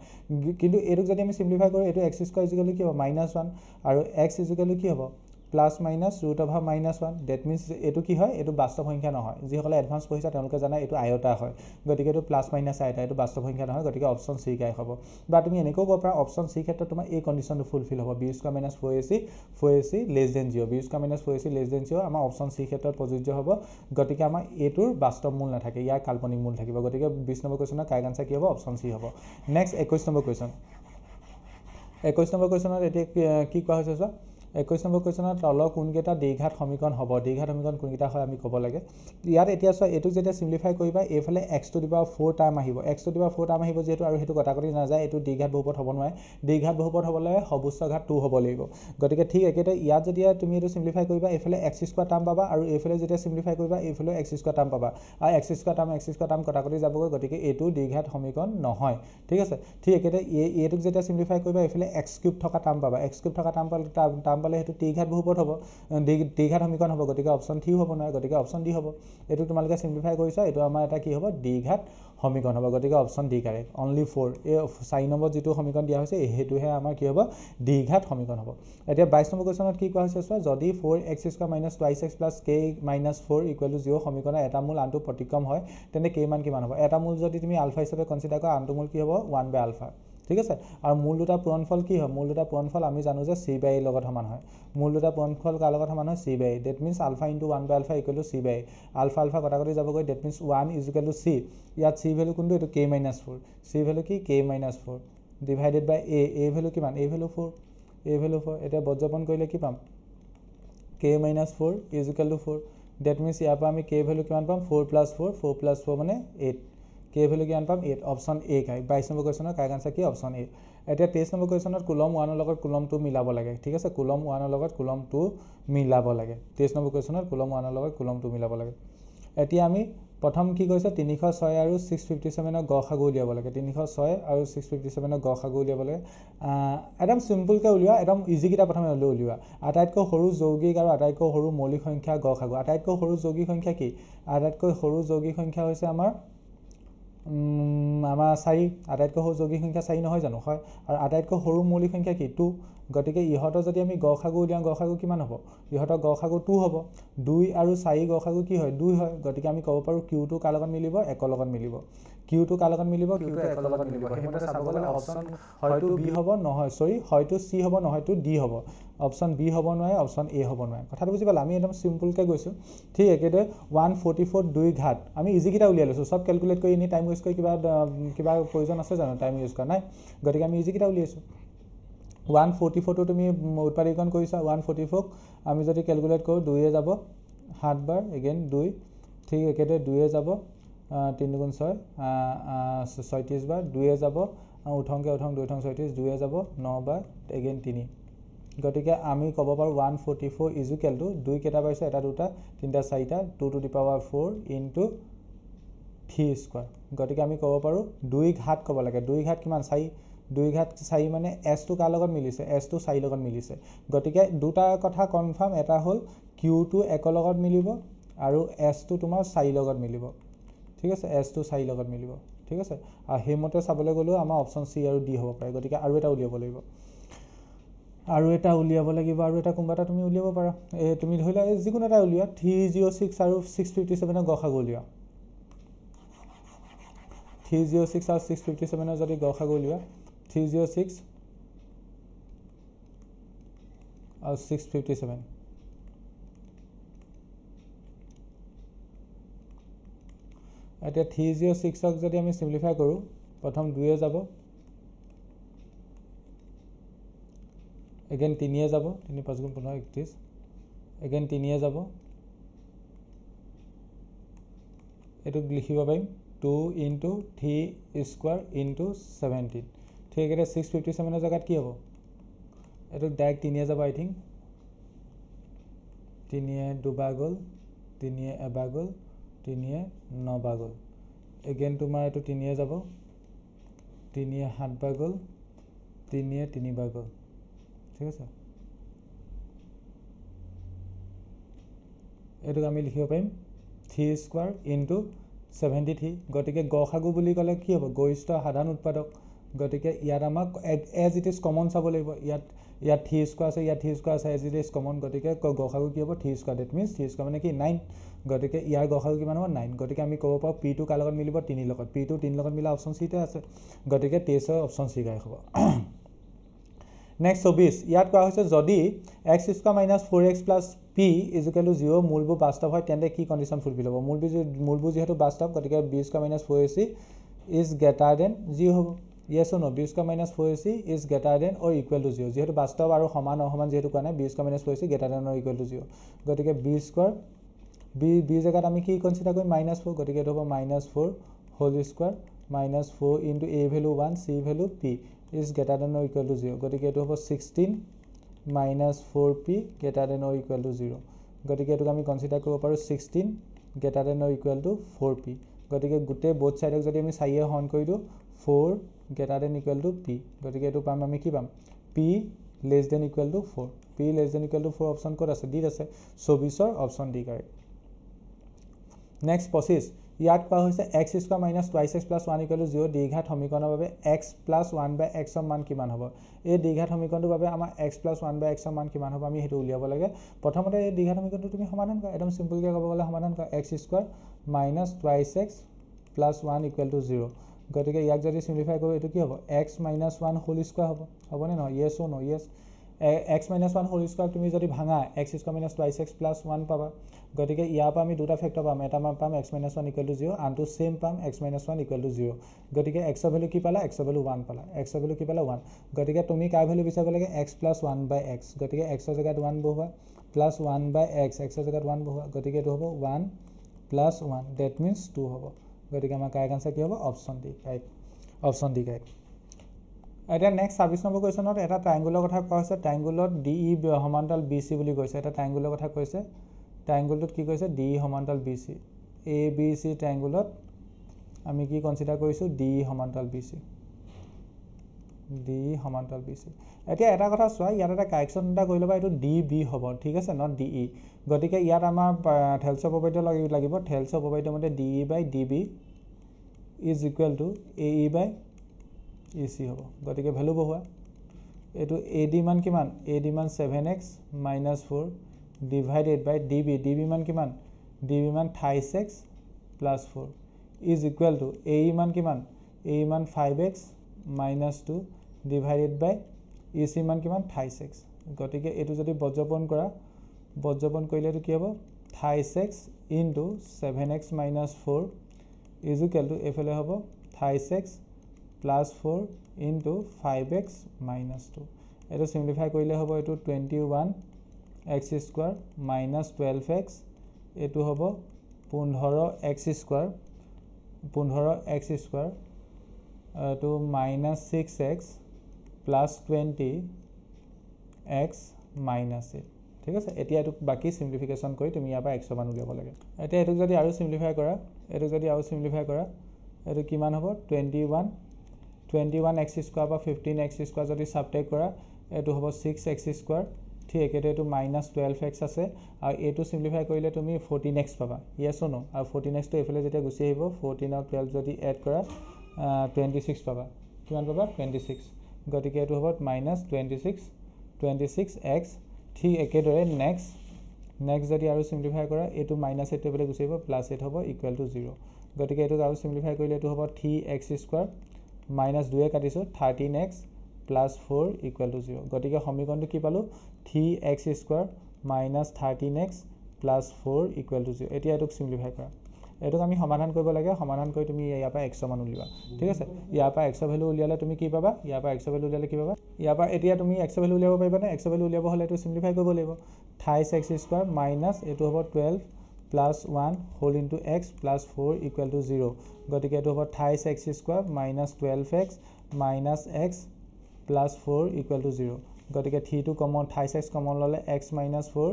কিন্তু এইটোক যদি আমি চিম্প্লিফাই কৰোঁ এইটো এক্স স্কোৱাৰ ইকুৱেল টু কি হ'ব -1 আৰু এক্স ইকুৱেল টু কি হ'ব প্লাছ মাইনাছ √(-1) ডেট মিনছ এইটো কি হয় এইটো বাস্তৱ সংখ্যা নহয় যিসকলে এডভান্স পঢ়িছে তেওঁলোকে জানে এইটো আয়তা হয় গতিকে এইটো প্লাছ মাইনাছ আয়তা এইটো বাস্তৱ সংখ্যা নহয় গতিকে অপশ্যন চি গাই হ'ব বা তুমি এনেকৈও ক'ব পাৰা অপশ্যন চি ক্ষেত্ৰত তোমাৰ এই কণ্ডিশ্যনটো ফুলফিল হ'ব B square minus 4ac less than 0 B square minus 4ac less than 0 আমাৰ অপশ্যন চি ক্ষেত্ৰত প্ৰযোজ্য হ'ব গতিকে আমাৰ এইটোৰ বাস্তৱ মূল নাথাকে ইয়াৰ কাল্পনিক মূল থাকিব গতিকে 20 নম্বৰ কুৱেশ্যনৰ কাৰেক্ট আনচাৰ কি হ'ব অপশ্যন চি হ'ব নেক্সট 21 নম্বৰ কুৱেশ্যন 21 নম্বৰ কুৱেশ্যনত এতিয়া কি কোৱা হৈছে চোৱা 21 নম্বৰ কুৱেশ্যনত তলৰ কোনকেইটা দ্বিঘাত সমীকৰণ হ'ব দ্বিঘাত সমীকৰণ কোনকেইটা হয় আমি ক'ব লাগে ইয়াত এতিয়া চোৱা এইটোক যেতিয়া চিম্প্লিফাই কৰিবা এইফালে x⁴ টাৰ্ম আহিব x⁴ টাৰ্ম আহিব যিহেতু আৰু সেইটো কটাকটি নাযায় এইটো দ্বিঘাত বহুপদ হ'ব নোৱাৰে দ্বিঘাত বহুপদ হ'বলৈ সৰ্বোচ্চ ঘাত 2 হ'ব লাগিব গতিকে ঠিক একেদৰে ইয়াত যেতিয়া তুমি এইটো চিম্প্লিফাই কৰিবা এইফালে x² টাৰ্ম পাবা আৰু এইফালে যেতিয়া চিম্প্লিফাই কৰিবা এইফালে x² টাৰ্ম পাবা আৰু x² টাৰ্ম কটাকটি যাবগৈ গতিকে এইটো দ্বিঘাত সমীকৰণ নহয় ঠিক আছে ঠিক একেদৰে এইটোক যেতিয়া চিম্প্লিফাই কৰিবা এইফালে x³ থকা টাৰ্ম পাবা x³ থকা টাৰ্ম পালে সেইটো দ্বিঘাত বহুপদ হ'ব দ্বিঘাত সমীকৰণ হ'ব গতিকে অপশ্যন ডি হ'ব নোৱাৰে গতিকে অপশ্যন ডি হ'ব এইটো তোমালোকে চিম্প্লিফাই কৰিছা এইটো আমাৰ এটা কি হ'ব দ্বিঘাত সমীকৰণ হ'ব গতিকে অপশ্যন ডি কাৰেক্ট অনলি 4 এই 4 নম্বৰ যিটো সমীকৰণ দিয়া হৈছে সেইটোহে আমাৰ কি হ'ব দ্বিঘাত সমীকৰণ হ'ব এতিয়া 22 নম্বৰ কুৱেশ্যনত কি কোৱা হৈছে চোৱা যদি 4x² - 2x + k - 4 = 0 সমীকৰণৰ এটা মূল আনটো প্ৰতিক্ৰম হয় তেন্তে k মান কিমান হ'ব এটা মূল যদি তুমি আলফা হিচাপে কনচিডাৰ কৰা আনটো মূল কি হ'ব 1/α ঠিক আছে আৰু মূল দুটা পূৰণফল কি হয় মূল দুটা পূৰণফল আমি জানো যে c/a লগত সমান হয় মূল দুটা পূৰণফল কাৰ লগত সমান হয় c/a that means alpha * 1/α = c/a alpha কটাকটি যাবগৈ ডেট মিনছ 1 = c ইয়াত c ভেলু কোনটো এইটো k - 4 c ভেলু কি k - 4 divided by a value কিমান a ভেলু 4 এতিয়া বজ্ৰপন কৰিলে কি পাম k - 4 = 4 ডেট মিনছ ইয়াৰ পৰা আমি k ভেলু কিমান পাম 4 + 4 মানে 8 k ভেলু কিমান পাম 8 অপশ্যন এ কাই 22 নম্বৰ কুৱেশ্যনৰ কাৰেক্ট আনচাৰ কি অপশ্যন এ এতিয়া 23 নম্বৰ কুৱেশ্যনত কুলম 1 ৰ লগত কুলম 2 মিলাব লাগে ঠিক আছে কুলম 1 ৰ লগত কুলম 2 মিলাব লাগে 23 নম্বৰ কুৱেশ্যনত কুলম 1 ৰ লগত কুলম 2 মিলাব লাগে এতিয়া আমি প্ৰথম কি কৈছে 306 আৰু 657 ৰ গড় উলিয়াব লাগে 306 আৰু 657 ৰ গড় উলিয়াব লাগে একদম সিম্পলকৈ উলিওৱা একদম ইজি কিটা প্ৰথমে উলিওৱা আটাইতকৈ সৰু যৌগিক আৰু আটাইতকৈ সৰু মৌলিক সংখ্যা গড় আটাইতকৈ সৰু যৌগিক সংখ্যা কি আটাইতকৈ সৰু যৌগিক সংখ্যা হৈছে আমাৰ 4 আটাইতকৈ সৰু যৌগিক সংখ্যা 4 নহয় জানো হয় আৰু আটাইতকৈ সৰু মৌলিক সংখ্যা কি 2 গতিকে ইহঁতৰ যদি আমি গড় উলিয়াও গড় কিমান হ'ব ইহঁতৰ গড় 2 হ'ব 2 আৰু 4 গড় কি হয় 2 হয় গতিকে আমি ক'ব পাৰোঁ q2 কাৰ লগত মিলিব 1 লগত মিলিব q2 কাৰ লগত মিলিব q2 1 লগত মিলিব সেইমতে চাব গ'লে অপশ্যন হয়তো b হ'ব নহয় হয়তো c হ'ব নহয়তো d হ'ব অপশ্যন b হ'ব নোৱাৰে অপশ্যন a হ'ব নোৱাৰে কথাটো বুজি পালা আমি একদম সিম্পলকৈ গৈছোঁ ঠিক একেদৰে 144 2 ঘাত আমি ইজি কিটা উলিয়াই লৈছোঁ সব কেলকুলেট কৰি এনি টাইম ৱেষ্ট কৰি কিবা প্ৰয়োজন আছে জানো টাইম ইউজ কৰা নাই গতিকে আমি ইজি কিটা উলিয়াইছোঁ 144 টো তুমি উৎপাদন কৰিছা 144 আমি যদি কেলকুলেট কৰোঁ 2 এ যাব 7 বাৰ এগেইন 2 ঠিক একেদৰে 2 এ যাব 3 × 6 36 বাৰ 2 এ যাব 8 2 36 2 এ যাব 9 বাৰ এগেইন 3 গতিকে আমি ক'ব পাৰোঁ 144 = 2 কেইটা পাইছে এটা দুটা তিনিটা চাৰিটা 2 to the power 4 into 3 square গতিকে আমি ক'ব পাৰোঁ 2 ঘাত ক'ব লাগে 2 ঘাত কিমান 4 2 ঘাত 4 মানে s টো কাৰ লগত মিলিছে s টো 4 লগত মিলিছে গতিকে দুটা কথা কনফাৰ্ম এটা হ'ল q2 1 লগত মিলিব আৰু s টো তোমাৰ 4 লগত মিলিব ঠিক আছে s টো 4 লগত মিলিব ঠিক আছে আৰু হেমতে চাবলৈ গ'লেও আমাৰ অপশ্যন c আৰু d হ'ব পাৰে গতিকে আৰু এটা উলিয়াব লাগিব আৰু এটা কোনবা এটা তুমি উলিয়াব পাৰা তুমি ধৰিলা যিকোনো এটা উলিয়া 306 আৰু 657 ৰ গড় উলিয়া 306 আৰু 657 ৰ যদি গড় উলিয়া 306 আৰু 657 এতিয়া 306 ক যদি আমি সিম্পলিফাই কৰোঁ প্ৰথম 2 এ যাব এগেইন 3 এ যাব 3 5 × 15 31 এগেইন 3 এ যাব এটো লিখিব পাৰিম 2 * 3 স্কয়াৰ * 17 ঠিক আছে 657 ৰ জায়গাত কি হ'ব এটো ডাইৰেক্ট 3 এ যাব আই থিংক 3 দুবাৰ গ'ল 3 এবাৰ গ'ল 3 9বাৰ গ'ল এগেইন তোমাৰ এটো 3 যাব 3 7বাৰ গ'ল 3 3বাৰ গ'ল ঠিক আছে এটো আমি লিখিব পাৰিম 3 স্কয়াৰ ইনটু 73 গটিকে গসাগু বুলি ক'লে কি হ'ব গৰিষ্ঠ সাধাৰণ উৎপাদক গটিকে ইয়াত আমাক এজ ইট ইজ কমন চাব লাগিব ইয়াত 3 স্কয়াৰ আছে ইয়াত 3 স্কয়াৰ আছে এজ ইট ইজ কমন গটিকে গসাগু কি হ'ব 3 স্কয়াৰ দ্যাট মিন্স 3 স্কয়াৰ মানে কি 9 গটিকে ইয়াৰ গসাগু কিমান হ'ব 9 গটিকে আমি ক'ব পাৰো p2 কাৰ লগত মিলিব 3 লগত p2 3 লগত মিলা অপচন c তে আছে গটিকে 23 ৰ অপচন c গাই হ'ব নেক্সট 24 ইয়াত কোৱা হৈছে যদি x স্কয়াৰ - 4x + p = 0 মূলবোৰ বাস্তৱ হয় তেন্তে কি কন্ডিশন ফুলফিল হ'ব মূলবোৰ যেহেতু বাস্তৱ গটিকে b square - 4ac is greater than 0 হ'ব yes or no b square - 4ac is greater than or equal to 0 যেহেতু বাস্তৱ আৰু সমান অসমান যেহেতু কোৱা নাই b square - 4ac greater than or equal to 0 গটিকে b স্কয়াৰ b জায়গাত আমি কি কনসিডাৰ কৰিম -4 গটিকে এটো হ'ব -4 whole square -4 into a value 1 c value p is greater than or equal to 0 গটিকে এটো হ'ব 16 -4p greater than or equal to 0 গটিকে এটো আমি কনসিডাৰ কৰিব পাৰো 16 greater than or equal to 4p গটিকে গুটে বোথ সাইডক যদি আমি 4 এ হৰণ কৰি দিও 4 greater than equal to p গটিকে এটো পাম আমি কি পাম p less than equal to 4 p less than equal to 4 option code আছে ডি আছে 24 ৰ অপচন ডি কাৰেক্ট নেক্সট 25 ইয়াত কোৱা হৈছে x স্কয়াৰ - 2x + 1 = 0 দ্বিঘাত সমীকৰণৰ বাবে x + 1/x ৰ মান কিমান হ'ব এই দ্বিঘাত সমীকৰণটোৰ বাবে আমাৰ x + 1/x ৰ মান কিমান হ'ব আমি হেতু উলিয়াব লাগে প্ৰথমতে এই দ্বিঘাত সমীকৰণটো তুমি সমাধান কৰা একদম সিম্পল কে ক'ব গলে সমাধান কৰা x স্কয়াৰ - 2x + 1 = 0 গটিকে ইয়াক যদি সিম্পলিফাই কৰো এটো কি হ'ব x - 1 হোল স্কয়াৰ হ'ব নে নহয় yes or no yes x - 1 whole square তুমি যদি ভাঙা x স্কয়াৰ - 2x + 1 পাবা গটিকে ইয়াৰ পৰা আমি দুটা ফেক্টৰ পাম এটা পাম x - 1 = 0 আনটো সেম পাম x - 1 = 0 গটিকে x ৰ ভ্যালু কি পালা x ৰ ভ্যালু 1 পালা x ৰ ভ্যালু কি পালা 1 গটিকে তুমি কাৰ ভ্যালু বিচাৰিব লাগে x + 1/x গটিকে x ৰ জায়গাত 1 বহোৱা +1/x x ৰ জায়গাত 1 বহোৱা গটিকে এটো হ'ব 1 + 1 দ্যাট মিন্স 2 হ'ব গটিকে আমাৰ কাৰেক্ট আনসাৰ কি হ'ব option D correct option D correct এটা নেক্সট 26 নম্বৰ কোৱেশ্চনত এটা ট্ৰায়াঙ্গলৰ কথা কোৱা হৈছে ট্ৰায়াঙ্গলত DE সমান্তৰাল BC বুলি কৈছে এটা ট্ৰায়াঙ্গলৰ কথা কৈছে ট্ৰায়াঙ্গলটোত কি কৈছে DE সমান্তৰাল BC ABC ট্ৰায়াঙ্গলত আমি কি কনসিডাৰ কৰিছো DE সমান্তৰাল BC এতিয়া এটা কথা চোৱা ইয়াত এটা কাৰেকচন এটা কৰি লবা এটো DB হ'ব ঠিক আছে নট DE গটিকে ইয়াত আমাৰ থেলছ উপপাদ্য লাগিব থেলছ উপপাদ্য মতে DE/DB is equal to AE/AC হ'ব গটিকে ভ্যালু বহোৱা এটো AD মান কিমান AD মান 7x - 4 divided by DB মান কিমান DB মান 28x + 4 is equal to AE মান কিমান AE মান 5x - 2 divided by EC মান কিমান 28x গটিকে এটো যদি বজ্ৰপন কৰিলে এটো কি হ'ব 28x * 7x - 4 is equal to এফালে হ'ব 28x + 4 into 5x - 2 এটো সিম্পলিফাই কৰিলে হ'ব এটো 21x স্কয়াৰ - 12x এটো হ'ব 15x স্কয়াৰ এটো -6x + 20x - 8 ঠিক আছে এতিয়া এটো বাকি সিম্পলিফিকেশন কৰি তুমি ইয়াৰ পৰা x মান উলিয়াব লাগে এতিয়া এটো যদি আৰু সিম্পলিফাই কৰা এটো কিমান হ'ব 21x স্কয়াৰ বা 15x স্কয়াৰ যদি সাবট্ৰেক্ট কৰা এটো হ'ব 6x স্কয়াৰ ঠিক একেটো এটো -12x আছে আৰু এটো সিম্পলিফাই কৰিলে তুমি 14x পাবা yes or no আৰু 14x টো এফালে যেতিয়া গুছি আহিব 14 আৰু 12 যদি এড কৰা 26 পাবা কিমান পাবা 26 গটিকে এটো হ'ব -26x ঠিক একেদৰে নেক্সট যদি আৰু সিম্পলিফাই কৰা এটো -8 টো এফালে গুছি আহিব +8 হ'ব ইকুৱেল টু 0 গটিকে এটো আৰু সিম্পলিফাই কৰিলে এটো হ'ব 3x স্কয়াৰ -2 এ কাটিছো 13x + 4 ইকুৱেল টু 0 গটিকে সমীকৰণটো কি পালো 3x square -13x + 4 equal to 0 এতিয়া এটোক সিম্পলিফাই কৰা এটোক আমি সমাধান কৰিব লাগে সমাধান কৰি তুমি ইয়াৰ পৰা x মান উলিবা ঠিক আছে ইয়াৰ পৰা x ৰ ভ্যালু উলিয়ালে তুমি কি পাবা ইয়াৰ পৰা x ৰ ভ্যালু উলিয়ালে কি পাবা ইয়াৰ পৰা এতিয়া তুমি x ৰ ভ্যালু উলিয়াব পাৰিবা না x ৰ ভ্যালু উলিয়াব হলে এটো সিম্পলিফাই কৰিব লাগিব 28x স্কয়াৰ - এটো হ'ব 12 + 1 whole into x + 4 equal to 0 গটিকে এটো হ'ব 28x square - 12x - x + 4 equal to 0 গটিকে 3 টো কমন 28x কমন ললে x - 4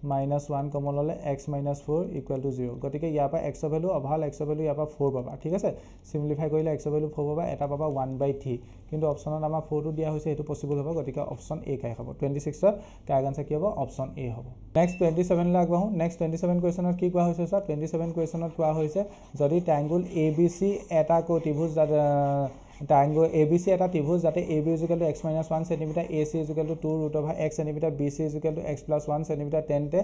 -1 কমন ল'লে x - 4 = 0 গতিকে ইয়াৰ পৰা x ৰ ভ্যালু অভাল x ৰ ভ্যালু ইয়াৰ পৰা 4 পাবা ঠিক আছে সিম্পলিফাই কৰিলে x ৰ ভ্যালু 4 পাবা এটা পাবা 1/3 কিন্তু অপচনত আমাৰ 4 টো দিয়া হৈছে এটো পসিবল হ'ব গতিকে অপচন এ কাই হ'ব 26 ৰ কাই আনসাৰ কি হ'ব অপচন এ হ'ব নেক্সট 27 লে আগবাঢ়ো নেক্সট 27 কোৱেশ্চনত কি কোৱা হৈছে স্যাৰ 27 কোৱেশ্চনত কোৱা হৈছে যদি ট্ৰায়াঙ্গল ABC এটা ত্ৰিভুজ triangle ABC এটা ত্রিভুজ যাতে AB = x - 1 cm AC = 2√x cm BC = x + 1 cm তেন্তে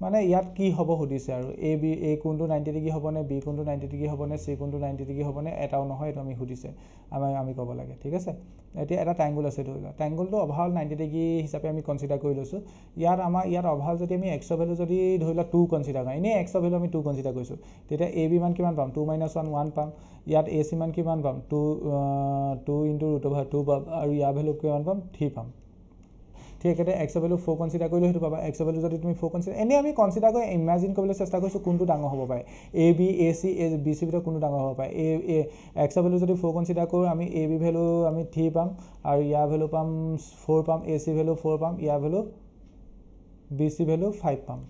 মানে ইয়াত কি হ'ব সুধিছে আৰু AB A কোণটো 90 ডিগ্ৰী হ'ব নে B কোণটো 90 ডিগ্ৰী হ'ব নে C কোণটো 90 ডিগ্ৰী হ'ব নে এটাও নহয় এটা আমি সুধিছে আমি ক'ব লাগে ঠিক আছে এতিয়া এটা ট্ৰায়াঙ্গল আছে ধৰি লোৱা ট্ৰায়াঙ্গলটো অভাল 90 ডিগ্ৰী হিচাপে আমি কনসিডাৰ কৰি লৈছো ইয়াত অভাল যদি আমি x ৰ ভ্যালু যদি ধৰি লোৱা 2 কনসিডাৰ কৰো এনে x ৰ ভ্যালু আমি 2 কনসিডাৰ কৰিছো তেতিয়া AB মান কিমান পাম 2 - 1 1 পাম ইয়াত AC মান কিমান পাম 2 √2 পাম আৰু ইয়াৰ ভ্যালু কিমান পাম 3 পাম ঠিক আছে x ৰ ভ্যালু 4 কনসিডাৰ কৰিলে হেতু পাবা x ৰ ভ্যালু যদি তুমি 4 কনসিডাৰ এনে আমি কনসিডাৰ কৰি ইমাজিন কৰিবলৈ চেষ্টা কৰিছো কোনটো ডাঙৰ হ'ব পাৰে AB AC BC ভিতৰত কোনটো ডাঙৰ হ'ব পাৰে x ৰ ভ্যালু যদি 4 কনসিডাৰ কৰো আমি AB ভ্যালু আমি 3 পাম আৰু ইয়াৰ ভ্যালু পাম 4 পাম AC ভ্যালু 4 পাম ইয়াৰ ভ্যালু BC ভ্যালু 5 পাম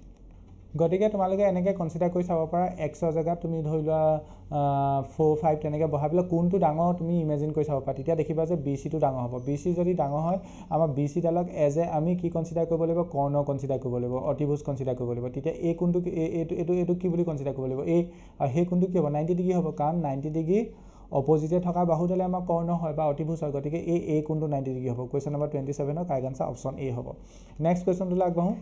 গতিকে তোমালোকে এনেকৈ কনসিডাৰ কৰি চাব পাৰা x ৰ জায়গাত তুমি ধৰি লোৱা 4 5 তেনেকৈ বহাবলৈ কোনটো ডাঙৰ তুমি ইমাজিন কৰি চাব পাৰা তেতিয়া দেখিবা যে BC টো ডাঙৰ হ'ব BC যদি ডাঙৰ হয় আমাৰ BC ডালক এজ এ আমি কি কনসিডাৰ কৰিব লাগিব কৰ্ণ কনসিডাৰ কৰিব লাগিব অতিভুজ কনসিডাৰ কৰিব লাগিব তেতিয়া এই কোনটো এটো কি বুলি কনসিডাৰ কৰিব লাগিব এই আৰু সেই কোনটো কি হ'ব 90 ডিগ্ৰী হ'ব কাৰণ 90 ডিগ্ৰী অপজিটে থকা বাহুডালে আমাৰ কৰ্ণ হয় বা অতিভুজ হয় গতিকে এই কোনটো 90 ডিগ্ৰী হ'ব কোৱেশ্চন নম্বৰ 27 ৰ কাৰেক্ট আনসাৰ অপচন এ হ'ব নেক্সট কোৱেশ্চনটো আগবাঢ়ো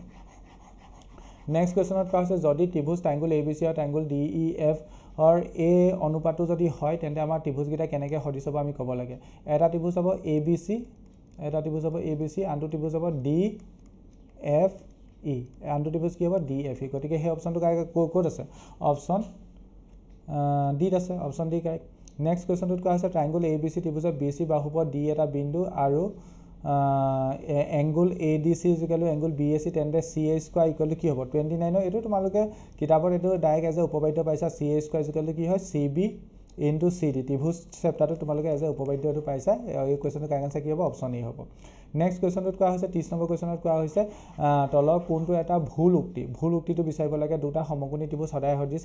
নেক্সট কোৱেশ্চনত কোৱা হৈছে যদি ত্ৰিভুজ ট্ৰায়াঙ্গল ABC আৰু ট্ৰায়াঙ্গল DEF और ए अनुपातो যদি হয় তেন্তে আমাৰ ত্রিভুজ গিটা কেনেকৈ সদৃশ হ'ব আমি ক'ব লাগে এটা ত্রিভুজ হ'ব ABC এটা ত্রিভুজ হ'ব ABC আনটো ত্রিভুজ হ'ব DFE আনটো ত্রিভুজ কি হ'ব DFE গতিকে সেই অপচনটো ক'ত আছে অপচন ডি আছে অপচন ডি কাৰেক্ট নেক্সট কোৱেশ্চনটোত কোৱা হৈছে ট্ৰায়াঙ্গল ABC ত্ৰিভুজৰ BC বাহুপদ D এটা বিন্দু আৰু angle ADC = angle BAC তেন্তে CA² কি হ'ব 29 এটো তোমালোকে কিতাপত এটো ডাইৰেক্ট এজ এ উপপাদ্য পাইছা CA² কি হয় CB * CD ত্ৰিভুজ চেপ্টাৰটো তোমালোকে এজ এ উপপাদ্য এটো পাইছা এই কোৱেশ্চনটো কাৰেক্ট আনসাৰ কি হ'ব অপচন এ হ'ব নেক্সট কোৱেশ্চনটোত কোৱা হৈছে 30 নম্বৰ কোৱেশ্চনত কোৱা হৈছে তলৰ কোনটো এটা ভুল উক্তিটো বিচাৰিব লাগে দুটা সমকোণী ত্ৰিভুজ সদায় সদৃশ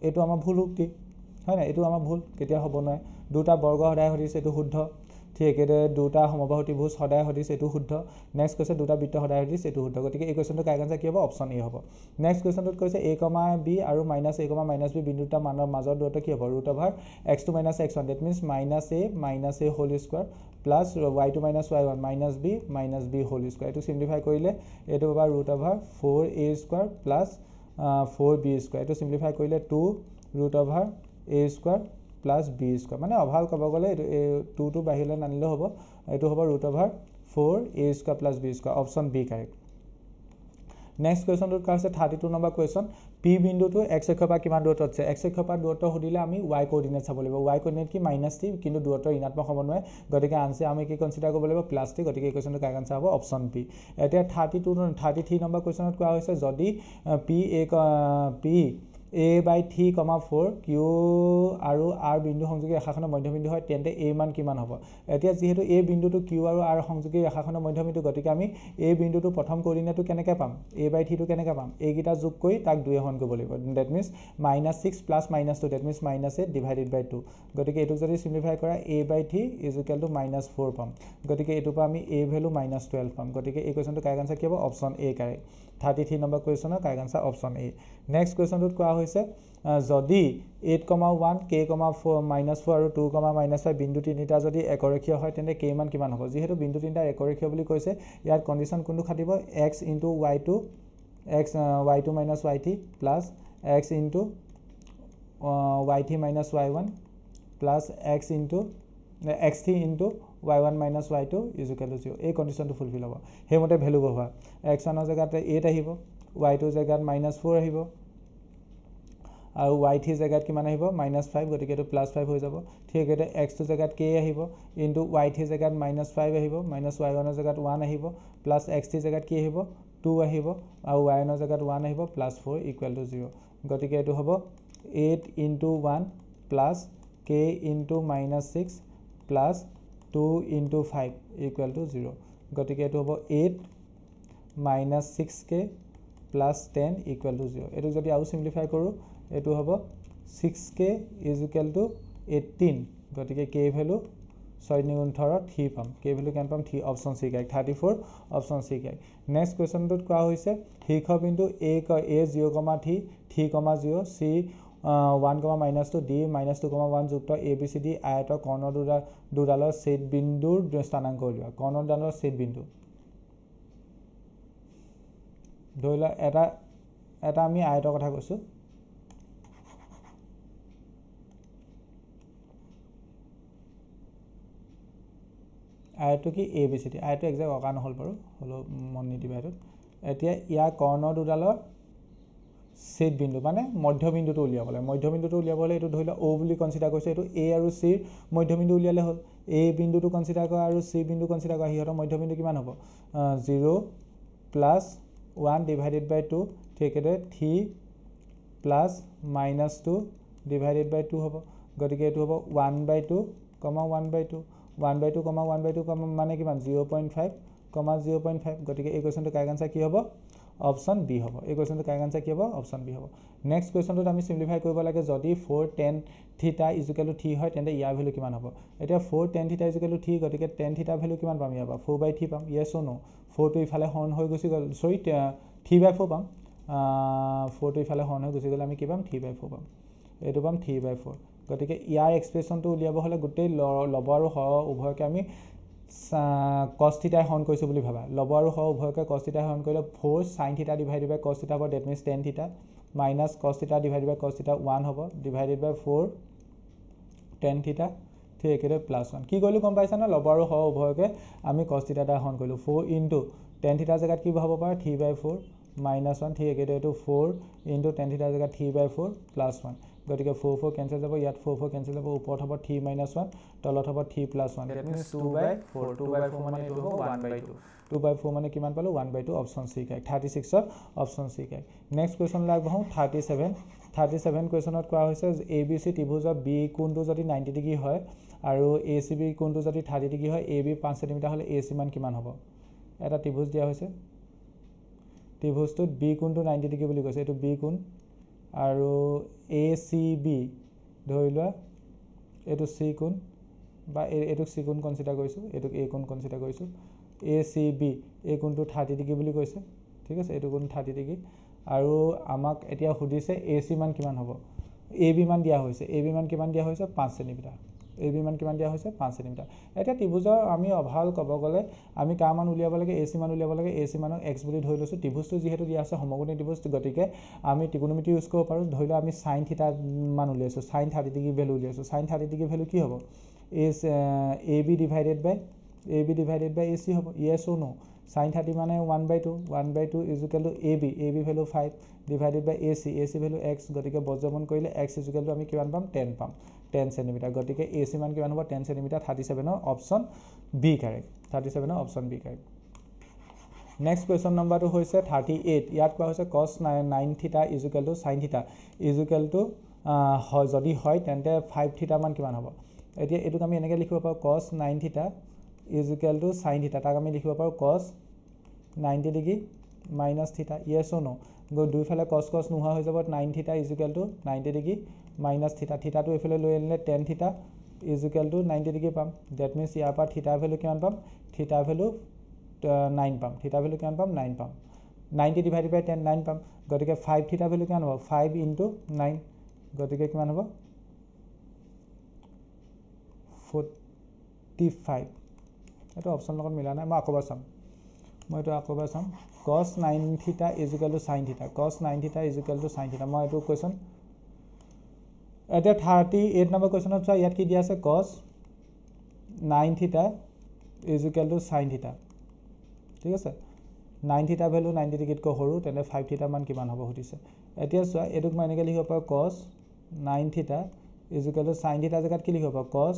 এটো আমাৰ ভুল উক্তি হয় না এটো আমাৰ ভুল কেতিয়া হ'ব নহয় দুটা বৰ্গ সদায় সদৃশ এটো শুদ্ধ ঠিক আছে দুটা সমবাহু ত্রিভুজ সদায় সদৃশ এটো শুদ্ধ নেক্সট কৈছে দুটা বৃত্ত সদায় সদৃশ এটো শুদ্ধ গতিকে এই কোৱেশ্চনটো কাৰেক্ট আনসাৰ কি হ'ব অপচন এ হ'ব নেক্সট কোৱেশ্চনটোত কৈছে a, b আৰু -a, -b বিন্দু দুটা মানৰ মাজৰ দূৰত্ব কি হ'ব √(x2 - x1) that means -a whole square plus y2 - y1 -b whole square এটো সিম্পলিফাই কৰিলে এটো পাবা √4a² plus 4b² এটো সিম্পলিফাই কৰিলে 2√a² plus b² মানে অভাল ক'ব গ'লে 2 টো বাহিৰলৈ নানিলে হ'ব এটো হ'ব √4a² plus b² option B correct next কোৱেশ্চনটোত কোৱা হৈছে 32 নম্বৰ কোৱেশ্চন p বিন্দুটো x অক্ষৰ পৰা কিমান দূৰত্বত আছে x অক্ষৰ পৰা দূৰত্ব সুধিলে আমি y কোঅৰ্ডিনেট চাব লাগিব y কোঅৰ্ডিনেট কি -3 কিন্তু দূৰত্ব ঋণাত্মক হ'ব নোৱাৰে গতিকে আনসাৰ আমি কি কনসিডাৰ কৰিব লাগিব +3 গতিকে এই কোৱেশ্চনটো কাৰেক্ট আনসাৰ হ'ব অপচন বি এতিয়া 33 নম্বৰ কোৱেশ্চনত কোৱা হৈছে যদি p a/3, 4 q আৰু r বিন্দু সংযোগী ৰেখাখনৰ মধ্যবিন্দু হয় তেন্তে a মান কিমান হ'ব এতিয়া যেহেতু a বিন্দুটো q আৰু r সংযোগী ৰেখাখনৰ মধ্যবিন্দু গতিকে আমি a বিন্দুটো প্ৰথম কোঅৰ্ডিনেটটো কেনেকৈ পাম a/3 টো কেনেকৈ পাম a গিটা যোগ কৰি তাক 2 হৰণ কৰিব লাগিব that means -6 plus -2 that means -8 divided by 2 গতিকে এটো যদি সিম্পলিফাই কৰা a/3 = -4 পাম গতিকে এটো পৰা আমি a ভ্যালু -12 পাম গতিকে এই কোৱেশ্চনটো কাৰেক্ট আনসাৰ কি হ'ব অপচন এ কাৰেক্ট 33 নম্বৰ কোৱেশ্চনৰ correct answer option A next কোৱেশ্চনটোত কোৱা হৈছে যদি 8,1 k, 4 আৰু 2, -5 বিন্দু তিনিটা যদি একৰেখীয় হয় তেন্তে k মান কিমান হ'ব যেহেতু বিন্দু তিনিটা একৰেখীয় বুলি কৈছে ইয়াৰ কন্ডিশন কোনটো খাটিব x * y2 y2 - yt plus x * yt - y1 plus x3 * y1 - y2 = 0 এই কন্ডিশনটো ফুলফিল হ'ব হেমতে ভ্যালু বহোৱা x1 ৰ জায়গাতে 8 আহিব y2 জায়গাত -4 আহিব আৰু y3 জায়গাত কিমান আহিব -5 গতিকে এটো +5 হৈ যাব ঠিক আছে x2 জায়গাত k আহিব ইনটু y3 জায়গাত -5 আহিব -y1 ৰ জায়গাত 1 আহিব প্লাস x3 জায়গাত কি আহিব 2 আহিব আৰু y1 ৰ জায়গাত 1 আহিব +4 = 0 গতিকে এটো হ'ব 8 * 1 plus k * -6 plus 2 * 5 = 0 গতিকে এটো হ'ব 8 minus 6k plus 10 equal to 0 এটো যদি আউ সিম্পলিফাই কৰো এটো হ'ব 6k is equal to 18 গতিকে k ভ্যালু 6 নিগুণ 18 3 পাম k ভ্যালু কেন পাম 3 অপশন সি গাই 34 অপশন সি গাই নেক্সট কোৱেশ্চনটোত কোৱা হৈছে হিখ বিন্দু a 0,3 3,0 c 1, -2 d -2,1 যুক্ত abcd আয়ত কৰ্ণ দুডালৰ ছেদ বিন্দুৰ স্থানাংক উলিওৱা কৰ্ণডালৰ ছেদ বিন্দু ধৰিলা এটা আমি আয়তৰ কথা কৈছো আয়টো কি abcd আয়টো এক্সাক্ট অকা নহল বাৰু হলো মন নিদিবা এটো এতিয়া ইয়া কৰ্ণ দুডালৰ ছেদ বিন্দু মানে মধ্যবিন্দুটো উলিয়াবলে এটো ধৰিলা o বুলি কনসিডাৰ কৰিছে এটো a আৰু c ৰ মধ্যবিন্দু উলিয়ালে হল a বিন্দুটো কনসিডাৰ কৰা আৰু c বিন্দু কনসিডাৰ কৰা হিহতৰ মধ্যবিন্দু কিমান হ'ব 0 plus 1 divided by 2 ঠিকৰে 3 plus -2 divided by 2 হ'ব গতিকে এটো হ'ব 1 by 2, 1 by 2 1 by 2, 1 by 2 মানে কিমান 0.5, 0.5 গতিকে এই কোৱেশ্চনটো কাৰেক্ট আনসাৰ কি হ'ব অপশন বি হ'ব এই কোৱেশ্চনটো কাৰেক্ট আনসাৰ কি হ'ব অপশন বি হ'ব নেক্সট কোৱেশ্চনটোত আমি সিম্পলিফাই কৰিব লাগে যদি 4 tan থিটা = 3 হয় তেন্তে ইয়াৰ ভ্যালু কিমান হ'ব এতিয়া 4 tan থিটা = 3 গতিকে tan থিটা ভ্যালু কিমান পাম ইয়াৰ 4/3 পাম yes or no 4 টো ইফালে হৰণ হৈ গুছি গল সৰি 3/4 পাম 4 টো ইফালে হৰণ হৈ গুছি গলে আমি কি পাম 3/4 পাম এটো পাম 3/4 গতিকে ইয়াৰ এক্সপ্ৰেছনটো উলিয়াব হলে গুটেই লব আৰু হ উভয়কে আমি cos থিটা হৰণ কৰিছো বুলি ভাবা লব আৰু হ উভয়কে cos থিটা হৰণ কৰিলে 4 sin থিটা ডিভাইডেড বাই cos থিটা হ'ব দ্যাট মিন্স tan থিটা minus cos থিটা ডিভাইডেড বাই cos থিটা 1 হ'ব ডিভাইডেড বাই 4 tan থিটা ঠিক একেৰে +1 কি কৰিলো গম পাইছা না লব আৰু হ উভয়কে আমি cos থিটা দা হৰণ কৰিলো 4 into tan থিটা জাগাত কি হ'ব পাৰ 3/4 -1 ঠিক একেৰে এটো 4 into tan থিটা জাগাত 3/4 +1 গতিকে 4 কেনসেল যাব ইয়াত 4 কেনসেল যাব ওপৰত হ'ব 3 - 1 তলত হ'ব 3 + 1 দ্যাট মিন্স 2/4 মানে এটো হ'ব 1/2 2/4 মানে কিমান পালো 1/2 অপশন সি কাই 36 ৰ অপশন সি কাই নেক্সট কোৱেশ্চন লাগবহু 37 কোৱেশ্চনত কোৱা হৈছে abc ত্ৰিভুজৰ b কোণটো যদি 90 ডিগ্ৰী হয় আৰু acb কোণটো যদি 30 ডিগ্ৰী হয় ab 5 সেমি হলে ac মান কিমান হ'ব এটা ত্ৰিভুজ দিয়া হৈছে ত্ৰিভুজটোত b কোণটো 90 ডিগ্ৰী বুলি কৈছে এটো b কোণ আৰু acb ধৰি লোৱা এটো c কোণ বা এটো c কোণ কনসিডাৰ কৰিছো এটো a কোণ কনসিডাৰ কৰিছো acb এই কোণটো 30 ডিগ্ৰী বুলি কৈছে ঠিক আছে এটো কোণ 30 ডিগ্ৰী আৰু আমাক এতিয়া সুধিছে ac মান কিমান হ'ব ab মান দিয়া হৈছে ab মান কিমান দিয়া হৈছে 5 সেমি ab মান কিমান দিয়া হৈছে 5 সেমি এটা ত্ৰিভুজৰ আমি অভাল কব গলে আমি কা মান উলিয়াব লাগে ac মান উলিয়াব লাগে ac মানক x বুলি ধৰি লৈছো ত্ৰিভুজটো যেহেতু দিয়া আছে সমকোণী ত্ৰিভুজ গতিকে আমি ত্ৰিকোণমিতি ইউজ কৰিব পাৰো ধৰিলো আমি sin থিটা মান উলিয়াইছো sin 30 ডিগ্ৰী ভ্যালু উলিয়াইছো sin 30 ডিগ্ৰী ভ্যালু কি হ'ব is ab divided by ac হ'ব yes or no sin 30 মানে 1/2 1/2 is equal to ab value 5 divided by ac value x গতিকে বজ্ৰমন কৰিলে x is equal to আমি কিমান পাম 10 পাম 10 cm গতিকে ac মান কিমান হ'ব 10 cm 37 ৰ অপশন বি কাৰেক্ট 37 ৰ option B correct next question নম্বৰটো হৈছে 38 ইয়াত কোৱা হৈছে cos 9 থিটা is equal to sin থিটা is equal to যদি হয় তেন্তে 5 থিটা মান কিমান হ'ব এতিয়া এটোক আমি এনেকৈ লিখিব পাৰো cos 9 থিটা is equal to sin থিটা তাক আমি লিখিব পাৰো cos 90 ডিগ্ৰী minus থিটা yes or no দুইফালে cos নোহোৱা হৈ যাব 9 থিটা is equal to 90 degree minus থিটা থিটাটো এফালে লৈ আনিলে tan থিটা is equal to 90 ডিগ্ৰী পাম that means ইয়াৰ পৰা থিটা ভ্যালু কিমান পাম থিটা ভ্যালু 9 পাম থিটা ভ্যালু কিমান পাম 9 পাম 90 divided by 10 9 পাম গতিকে 5 থিটা ভ্যালু কিমান হ'ব 5 into 9 গতিকে কিমান হ'ব 45 এটা অপশন লগত মিলা নাই মই আকবা চাম cos 9 থিটা is equal to sin থিটা cos 9 থিটা is equal to sin থিটা মই এটো কোৱেশ্চন এটা 38 নম্বৰ কোৱেশ্চনত চোৱা ইয়াত কি দিয়া আছে cos 9 থিটা is equal to sin থিটা ঠিক আছে 9 থিটা ভ্যালু 90 ডিগ্ৰীতকৈ সৰু তেনে 5 থিটা মান কিমান হ'ব সুধিছে এতিয়া চোৱা এটোক মই এনেকৈ লিখিব পাৰো cos 9 থিটা is equal to sin থিটা জাগাত কি লিখিব পাৰো cos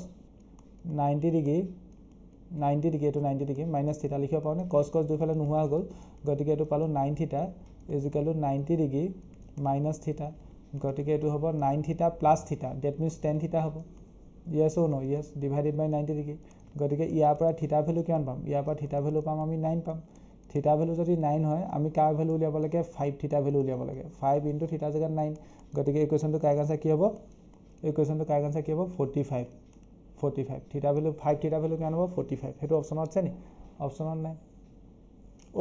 90 ডিগ্ৰী এটো 90 ডিগ্ৰী minus থিটা লিখিব পাৰো নে cos দুইফালে নোহোৱা গল গতিকে এটো পালো 9 থিটা is equal to 90 degree minus থিটা গতিকে এটো হ'ব 9 থিটা plus থিটা that means tan থিটা হ'ব yes or no yes divided by 90 degree গতিকে ইয়াৰ পৰা থিটা ভ্যালু কিমান পাম ইয়াৰ পৰা থিটা ভ্যালু পাম আমি 9 পাম থিটা ভ্যালু যদি 9 হয় আমি কাৰ ভ্যালু উলিয়াব লাগে 5 থিটা ভ্যালু উলিয়াব লাগে 5 * থিটা জায়গাত 9 গতিকে ইকুৱেশ্যনটো কাৰেক্ট আনসাৰ কি হ'ব ইকুৱেশ্যনটো কাৰেক্ট আনসাৰ কি হ'ব 45 থিটা ভ্যালু 5 থিটা ভ্যালু কিমান হ'ব 45 হেতু অপচনত আছে নি অপচনত নাই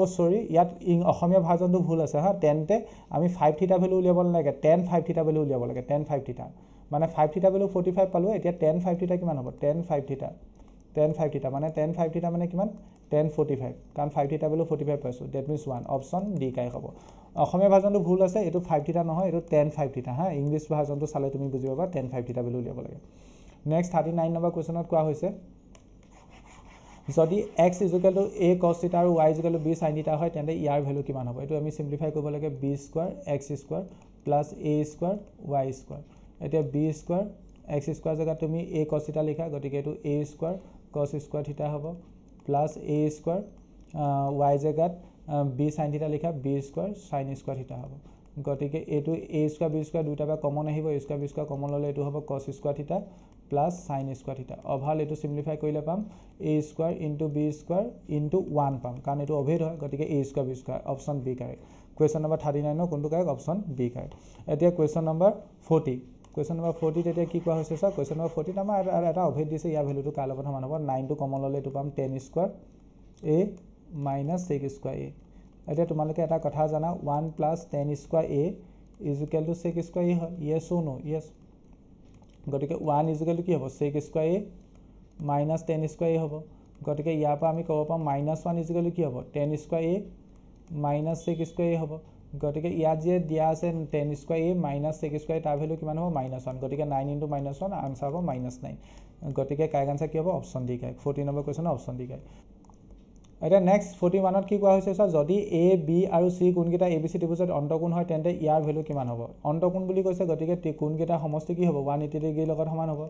ও সৰি ইয়াত অসমীয়া ভাৰ্জনটো ভুল আছে হা 10 তে আমি 5 থিটা ভ্যালু উলিয়াব নালাগে 10 5 থিটা ভ্যালু উলিয়াব লাগে 10 5 থিটা মানে 5 থিটা ভ্যালু 45 পালো এতিয়া 10 5 থিটা কিমান হ'ব 10 5 থিটা 10 5 থিটা মানে 10 5 থিটা মানে কিমান 10 45 কাৰণ 5 থিটা ভ্যালু 45 পাইছো দ্যাট মিন্স 1 অপচন ডি কাই হ'ব অসমীয়া ভাৰ্জনটো ভুল আছে এটো 5 থিটা নহয় এটো 10 5 থিটা হা ইংলিশ ভাৰ্জনটো চালে তুমি বুজি পাবা 10 5 থিটা ভ্যালু উলিয়াব লাগে নেক্সট 39 নম্বৰ কোৱেশ্যনত কোৱা হৈছে যদি x = a cos θ আৰু y = b sin θ হয় তেন্তে ইয়াৰ ভ্যালু কিমান হ'ব এটো আমি সিম্পলিফাই কৰিব লাগে b² x² + a² y² এতিয়া b² x² জায়গা তুমি a cos θ লিখা গতিকে এটো a² cos² θ হ'ব প্লাস a² y জায়গাত b sin θ লিখা b² sin² θ হ'ব গতিকে এটো a² b² দুটা বা কমন আহিব a² b² কমন ললে এটো হ'ব cos² θ plus sin² θ অভাল এটো সিম্পলিফাই কৰিলে পাম a² * b² * 1 পাম কাৰণ এটো অভেদ হয় গতিকে a² b² option B correct question number 39 ন কোনটো কাৰেক্ট অপচন বি কাৰেক্ট এতিয়া কোৱেশ্চন নম্বৰ 40 কোৱেশ্চন নম্বৰ 40 তেতিয়া কি কোৱা হৈছে স্যাৰ কোৱেশ্চন নম্বৰ 40 আমাৰ এটা অভেদ দিছে ইয়াৰ ভ্যালুটো কাৰ লগত সমান হ'ব 9 টো কমন ললে এটো পাম 10² a - sec² a এতিয়া তোমালোকে এটা কথা জানা 1 + 10² a = sec² a হয় yes or no yes গতিকে 1 = কি হ'ব sec² a - 10² a হ'ব গতিকে ইয়াৰ পৰা আমি ক'ব পাম -1 = কি হ'ব 10² a - sec² a হ'ব গতিকে ইয়াত যে দিয়া আছে 10² a - sec² তাৰ ভ্যালু কিমান হ'ব -1 গতিকে 9 * -1 আনসাৰ হ'ব -9 গতিকে কাৰেক্ট আনসাৰ কি হ'ব option D correct 40 number question option D correct এতিয়া নেক্সট 41ত কি কোৱা হৈছে স্যাৰ যদি a b আৰু c কোনকেইটা abc ত্ৰিভুজত অন্তঃকোণ হয় তেন্তে ইয়াৰ ভ্যালু কিমান হ'ব অন্তঃকোণ বুলি কৈছে গতিকে কোনকেইটা সমষ্টি কি হ'ব 180 ডিগ্ৰী লগত সমান হ'ব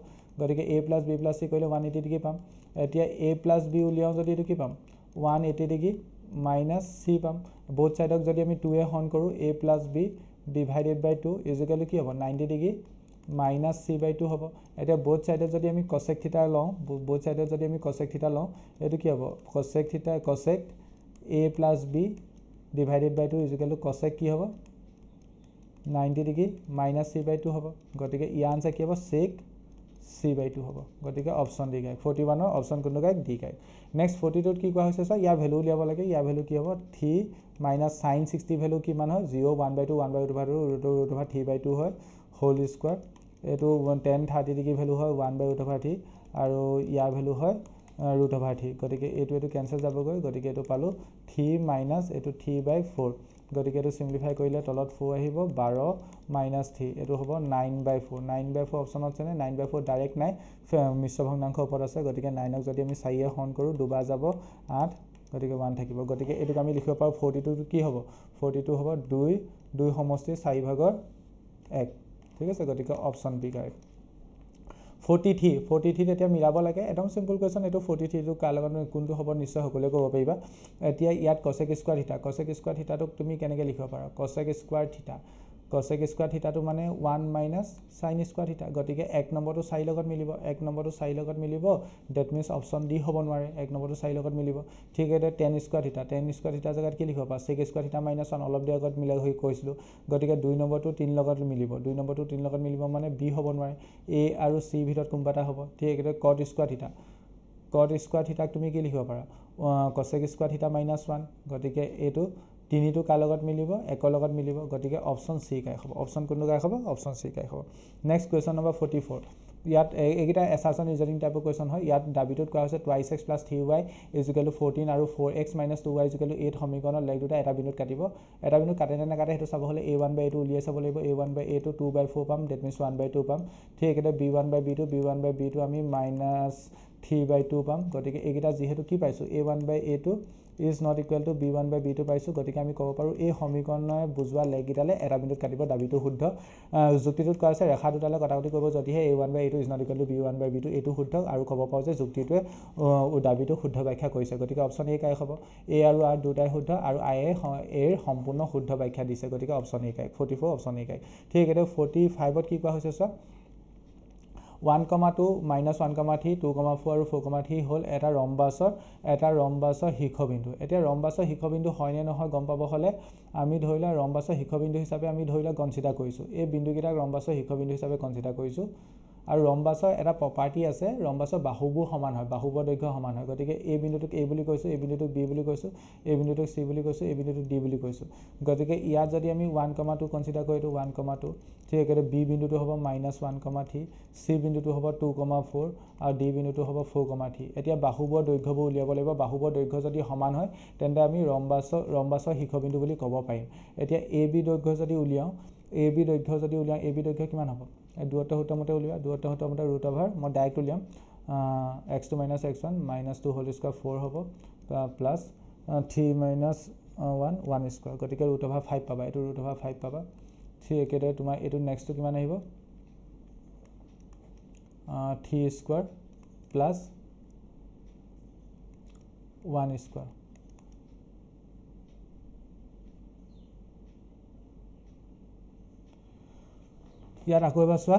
গতিকে a + b + c কৰিলে 180 ডিগ্ৰী পাম এতিয়া a + b উলিয়াও যদি এটো কি পাম 180 ডিগ্ৰী - c পাম বোথ সাইডক যদি আমি 2 এ হৰণ কৰো a + b / 2 = কি হ'ব 90 ডিগ্ৰী - c/2 হ'ব এতিয়া বোথ সাইডত যদি আমি cosec θ লওঁ বোথ সাইডত যদি আমি cosec θ লওঁ এটো কি হ'ব cosec θ cosec a + b / 2 = cosec কি হ'ব 90 ডিগ্ৰী - c/2 হ'ব গতিকে ইয়াৰ আনসাৰ কি হ'ব sec c/2 হ'ব গতিকে অপচন ডি কাৰেক্ট 41 ৰ অপচন কোনটো কাৰেক্ট ডি কাৰেক্ট নেক্সট 42 ত কি কোৱা হৈছে স্যাৰ ইয়াৰ ভ্যালু উলিয়াব লাগে ইয়াৰ ভ্যালু কি হ'ব 3 - sin 60 ভ্যালু কিমান হয় 0 1/2 1/√2 3/2 হয় হোল স্কয়াৰ এটো 10 30 ডিগ্ৰী ভ্যালু হয় 1/√3 আৰু ইয়াৰ ভ্যালু হয় √3 গতিকে এটো ক্যান্সেল যাবগৈ গতিকে এটো পালো 3 - এটো 3/4 গতিকে এটো সিম্পলিফাই কৰিলে তলত 4 আহিব 12 - 3 এটো হ'ব 9/4 9/4 অপচন আছে নে 9/4 ডাইৰেক্ট নাই মিশ্ৰ ভগ্নাংশ ওপৰত আছে গতিকে 9 ক যদি আমি 4 এ হৰণ কৰো দুবাৰ যাব 8 গতিকে 1 থাকিব গতিকে এটো আমি লিখিব পাৰো 42 কি হ'ব 42 হ'ব 2 সমষ্টি 4 ভাগৰ 1 ঠিক আছে গতিকে অপচন বি কাৰেক্ট 43 এতিয়া মিলাব লাগে একদম সিম্পল কোৱেশ্চন এটো 43 টো কাৰ লগত কোনটো হ'ব নিশ্চয় সকলোৱে ক'ব পাৰিবা এতিয়া ইয়াত cosec² θ টোক তুমি কেনেকৈ লিখিব পাৰা cosec² θ টো মানে 1 - sin² θ গতিকে 1 নম্বৰটো 4 লগত মিলিব 1 নম্বৰটো 4 লগত মিলিব দ্যাট মিন্স অপচন ডি হ'ব নোৱাৰে 1 নম্বৰটো 4 লগত মিলিব ঠিক আছে tan² θ জায়গাত কি লিখিব পাৰা sec² θ - 1 অলপ দেৰি আগত মিলাই হৈ কৈছিলো গতিকে 2 নম্বৰটো 3 লগত মিলিব 2 নম্বৰটো 3 লগত মিলিব মানে b হ'ব নোৱাৰে a আৰু c ভিতৰত কোনবা এটা হ'ব ঠিক আছে cot² θ তুমি কি লিখিব পাৰা cosec² θ - 1 গতিকে এটো 3 টো কাৰ লগত মিলিব 1 ৰ লগত মিলিব গতিকে অপচন সি কাৰেক্ট হ'ব অপচন কোনটো কাৰেক্ট হ'ব অপচন সি কাৰেক্ট হ'ব নেক্সট কোৱেশ্চন নম্বৰ 44 ইয়াত এইকেইটা এছাৰচন ৰিজনিং টাইপৰ কোৱেশ্চন হয় ইয়াত দাবিটোত কোৱা হৈছে 2x + 3y = 14 আৰু 4x - 2y = 8 সমীকৰণৰ লেখ দুটা এটা বিন্দুত কাটিব এটা বিন্দুত কাটে নে নাকাটে হেতু চাব হলে a1/a2 উলিয়াই চাব লাগিব a1/a2 2/4 পাম দ্যাট মিন্স 1/2 পাম ঠিক একেটা b1/b2 আমি -3/2 পাম গতিকে এইকেইটা যেহেতু কি পাইছো a1/a2 is not equal to b1/b2 পাইছো গতিকে আমি ক'ব পাৰো এই সমীকৰণে বুজোৱা লেগিটালে এটা বিন্দুত কাটিব দাবিটো শুদ্ধ যুক্তিটোত কোৱা আছে ৰেখা দুটালে কটাকটি কৰিব যদিহে a1/a2 is not equal to b1/b2 এটো শুদ্ধ আৰু ক'ব পাৰো যে যুক্তিটোৱে দাবিটো শুদ্ধ ব্যাখ্যা কৰিছে গতিকে অপচন এ কাই হ'ব a আৰু r দুটাই শুদ্ধ আৰু i এৰ সম্পূৰ্ণ শুদ্ধ ব্যাখ্যা দিছে গতিকে অপচন এ কাই 44 অপচন এ কাই ঠিক আছে 45ত কি কোৱা হৈছে স্যাৰ 1,2 -1,3 2,4 আৰু 4,3 হ'ল এটা ৰম্বাছৰ শীৰ্ষবিন্দু এতিয়া ৰম্বাছৰ শীৰ্ষবিন্দু হয় নে নহয় গম পাব হলে আমি ধৰিলা ৰম্বাছৰ শীৰ্ষবিন্দু হিচাপে আমি ধৰিলা কনসিডাৰ কৰিছো এই বিন্দুকেইটাক ৰম্বাছৰ শীৰ্ষবিন্দু হিচাপে কনসিডাৰ কৰিছো আৰু ৰম্বাছৰ এটা প্ৰপাৰ্টি আছে ৰম্বাছৰ বাহুবোৰ সমান হয় বাহুবৰ দৈৰ্ঘ্য সমান হয় গতিকে এই বিন্দুটোক a বুলি কৈছো এই বিন্দুটোক b বুলি কৈছো এই বিন্দুটোক c বুলি কৈছো এই বিন্দুটোক d বুলি কৈছো গতিকে ইয়াত যদি আমি 1,2 কনসিডাৰ কৰো তো 1,2 ঠিক একেদৰে b বিন্দুটো হ'ব -1,3 c বিন্দুটো হ'ব 2,4 আৰু d বিন্দুটো হ'ব 4,3 এতিয়া বাহুবৰ দৈৰ্ঘ্যবোৰ উলিয়াব লাগিব বাহুবৰ দৈৰ্ঘ্য যদি সমান হয় তেন্তে আমি ৰম্বাছৰ শীৰ্ষবিন্দু বুলি ক'ব পাৰিম এতিয়া ab দৈৰ্ঘ্য যদি উলিয়াও ab দৈৰ্ঘ্য কিমান হ'ব দূৰত্ব সূত্ৰমতে উলিওৱা দূৰত্ব সূত্ৰমতে √, মই ডাইৰেক্ট উলিয়াম x2 - x1 -2 হোল স্কয়াৰ 4 হ'ব প্লাস 3 - 1 স্কয়াৰ গতিকে √5 পাবা এটো √5 পাবা ঠিক একেদৰে তোমাৰ এটো নেক্সটটো কিমান আহিব 3 স্কয়াৰ প্লাস 1 স্কয়াৰ ইয়াত আকৌ এবাৰ চোৱা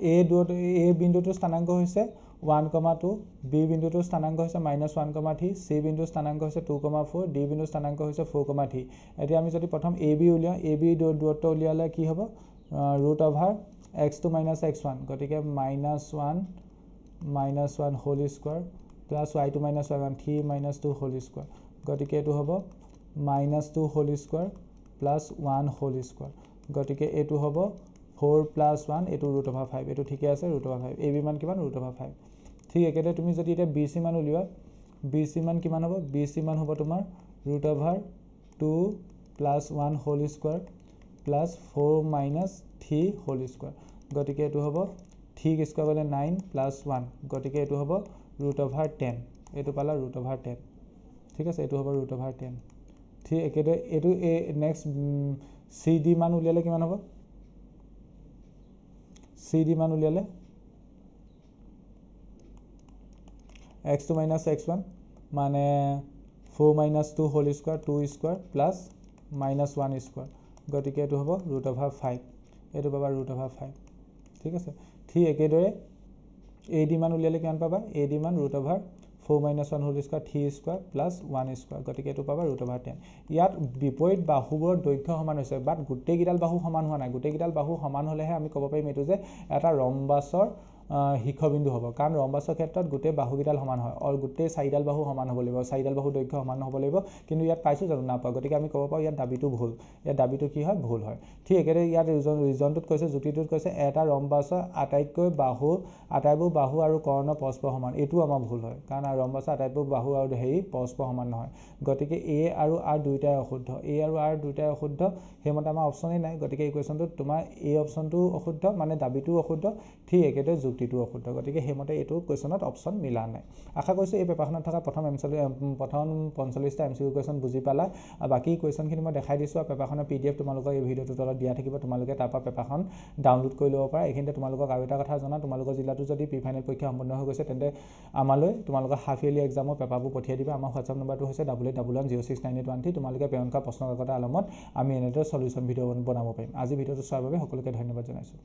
a বিন্দুটোৰ স্থানাংক হৈছে 1,2 b বিন্দুটোৰ স্থানাংক হৈছে -1,3 c বিন্দুৰ স্থানাংক হৈছে 2,4 d বিন্দুৰ স্থানাংক হৈছে 4,3 এতিয়া আমি যদি প্ৰথম ab উলিয়াও ab দূৰত্ব উলিয়ালে কি হ'ব √x2 - x1 গতিকে -1 whole square plus y2 - y1 3 - 2 whole square গতিকে এটো হ'ব -2 whole square plus 1 whole square গতিকে এটো হ'ব 4 + 1 এটো √5 এটো ঠিকে আছে √5 ab মান কিমান √5 ঠিক একেদৰে তুমি যদি এটা bc মান উলিওৱা bc মান কিমান হ'ব bc মান হ'ব তোমাৰ √2 + 1 whole square plus 4 - 3 whole square গতিকে এটো হ'ব 3 স্কয়াৰ গলে 9 + 1 গতিকে এটো হ'ব √10 এটো পালা √10 ঠিক আছে এটো হ'ব √10 ঠিক একেদৰে এটো নেক্সট cd মান উলিয়ালে কিমান হ'ব cd মান উলিয়ালে x2 - x1 মানে 4 - 2 whole square 2 square plus -1 square গতিকে এটো হ'ব √5 এটো পাবা √5 ঠিক আছে ঠিক একেদৰে ad মান উলিয়ালে কিমান পাবা ad মান √4 - 1 whole square 3 square plus 1 square গতিকে এটো পাবা √10 ইয়াত বিপৰীত বাহুবৰ দৈৰ্ঘ্য সমান হৈছে বাট গোটেই কিডাল বাহু সমান হোৱা নাই গোটেই কিডাল বাহু সমান হলেহে আমি ক'ব পাৰিম এটো যে এটা ৰম্বাছৰ শীৰ্ষবিন্দু হ'ব কাৰণ ৰম্বাছৰ ক্ষেত্ৰত গোটেই বাহুকিডাল সমান হয় আৰু গোটেই চাৰিডাল বাহু সমান হ'ব লাগিব চাৰিডাল বাহু দৈৰ্ঘ্য সমান হ'ব লাগিব কিন্তু ইয়াত পাইছো জানো না পাও গতিকে আমি ক'ব পাৰো ইয়াত দাবিটো ভুল ইয়াত দাবিটো কি হয় ভুল হয় ঠিক একেদৰে ইয়াত ৰিজনটোত কৈছে যুক্তিটোত কৈছে এটা ৰম্বাছৰ আটাইবোৰ বাহু আৰু কৰ্ণ পৰস্পৰ সমান এটো আমাৰ ভুল হয় কাৰণ ৰম্বাছৰ আটাইবোৰ বাহু আৰু পৰস্পৰ সমান নহয় গতিকে a আৰু r দুইটাই অশুদ্ধ সেইমতে আমাৰ অপচনেই নাই গতিকে এই কোৱেশ্চনটোত তোমাৰ a অপচনটো অশুদ্ধ মানে দাবিটো অশুদ্ধ ঠিক একেদৰে যুক্তিটো অশুদ্ধ গতিকে সেইমতে এইটো কোৱেশ্চনত অপচন মিলা নাই আশা কৰিছো এই পেপাৰখনত থকা প্ৰথম 45টা MCQ কোৱেশ্চন বুজি পালা আৰু বাকি কোৱেশ্চনখিনি মই দেখাই দিছো আৰু পেপাৰখনৰ PDF তোমালোকক এই ভিডিঅ'টোৰ তলত দিয়া থাকিব তোমালোকে তাৰপৰা পেপাৰখন ডাউনলোড কৰি ল'ব পাৰা এইখিনিতে তোমালোকক আৰু এটা কথা জনা তোমালোকৰ জিলাটো যদি প্ৰি ফাইনেল পৰীক্ষা সম্পূৰ্ণ হৈ গৈছে তেন্তে আমালৈ তোমালোকৰ হাফ ইয়াৰলি এক্সামৰ পেপাৰবোৰ পঠিয়াই দিবা আমাৰ WhatsApp নম্বৰটো হৈছে 8811069813 তোমালোকে প্ৰেৰণ কৰা প্ৰশ্ন কাকতৰ আলমত আমি এনেদৰে সলিউশন ভিডিঅ' বনাব পাৰিম আজি ভিডিঅ'টো চোৱাৰ বাবে সকলোকে ধন্যবাদ জনাইছো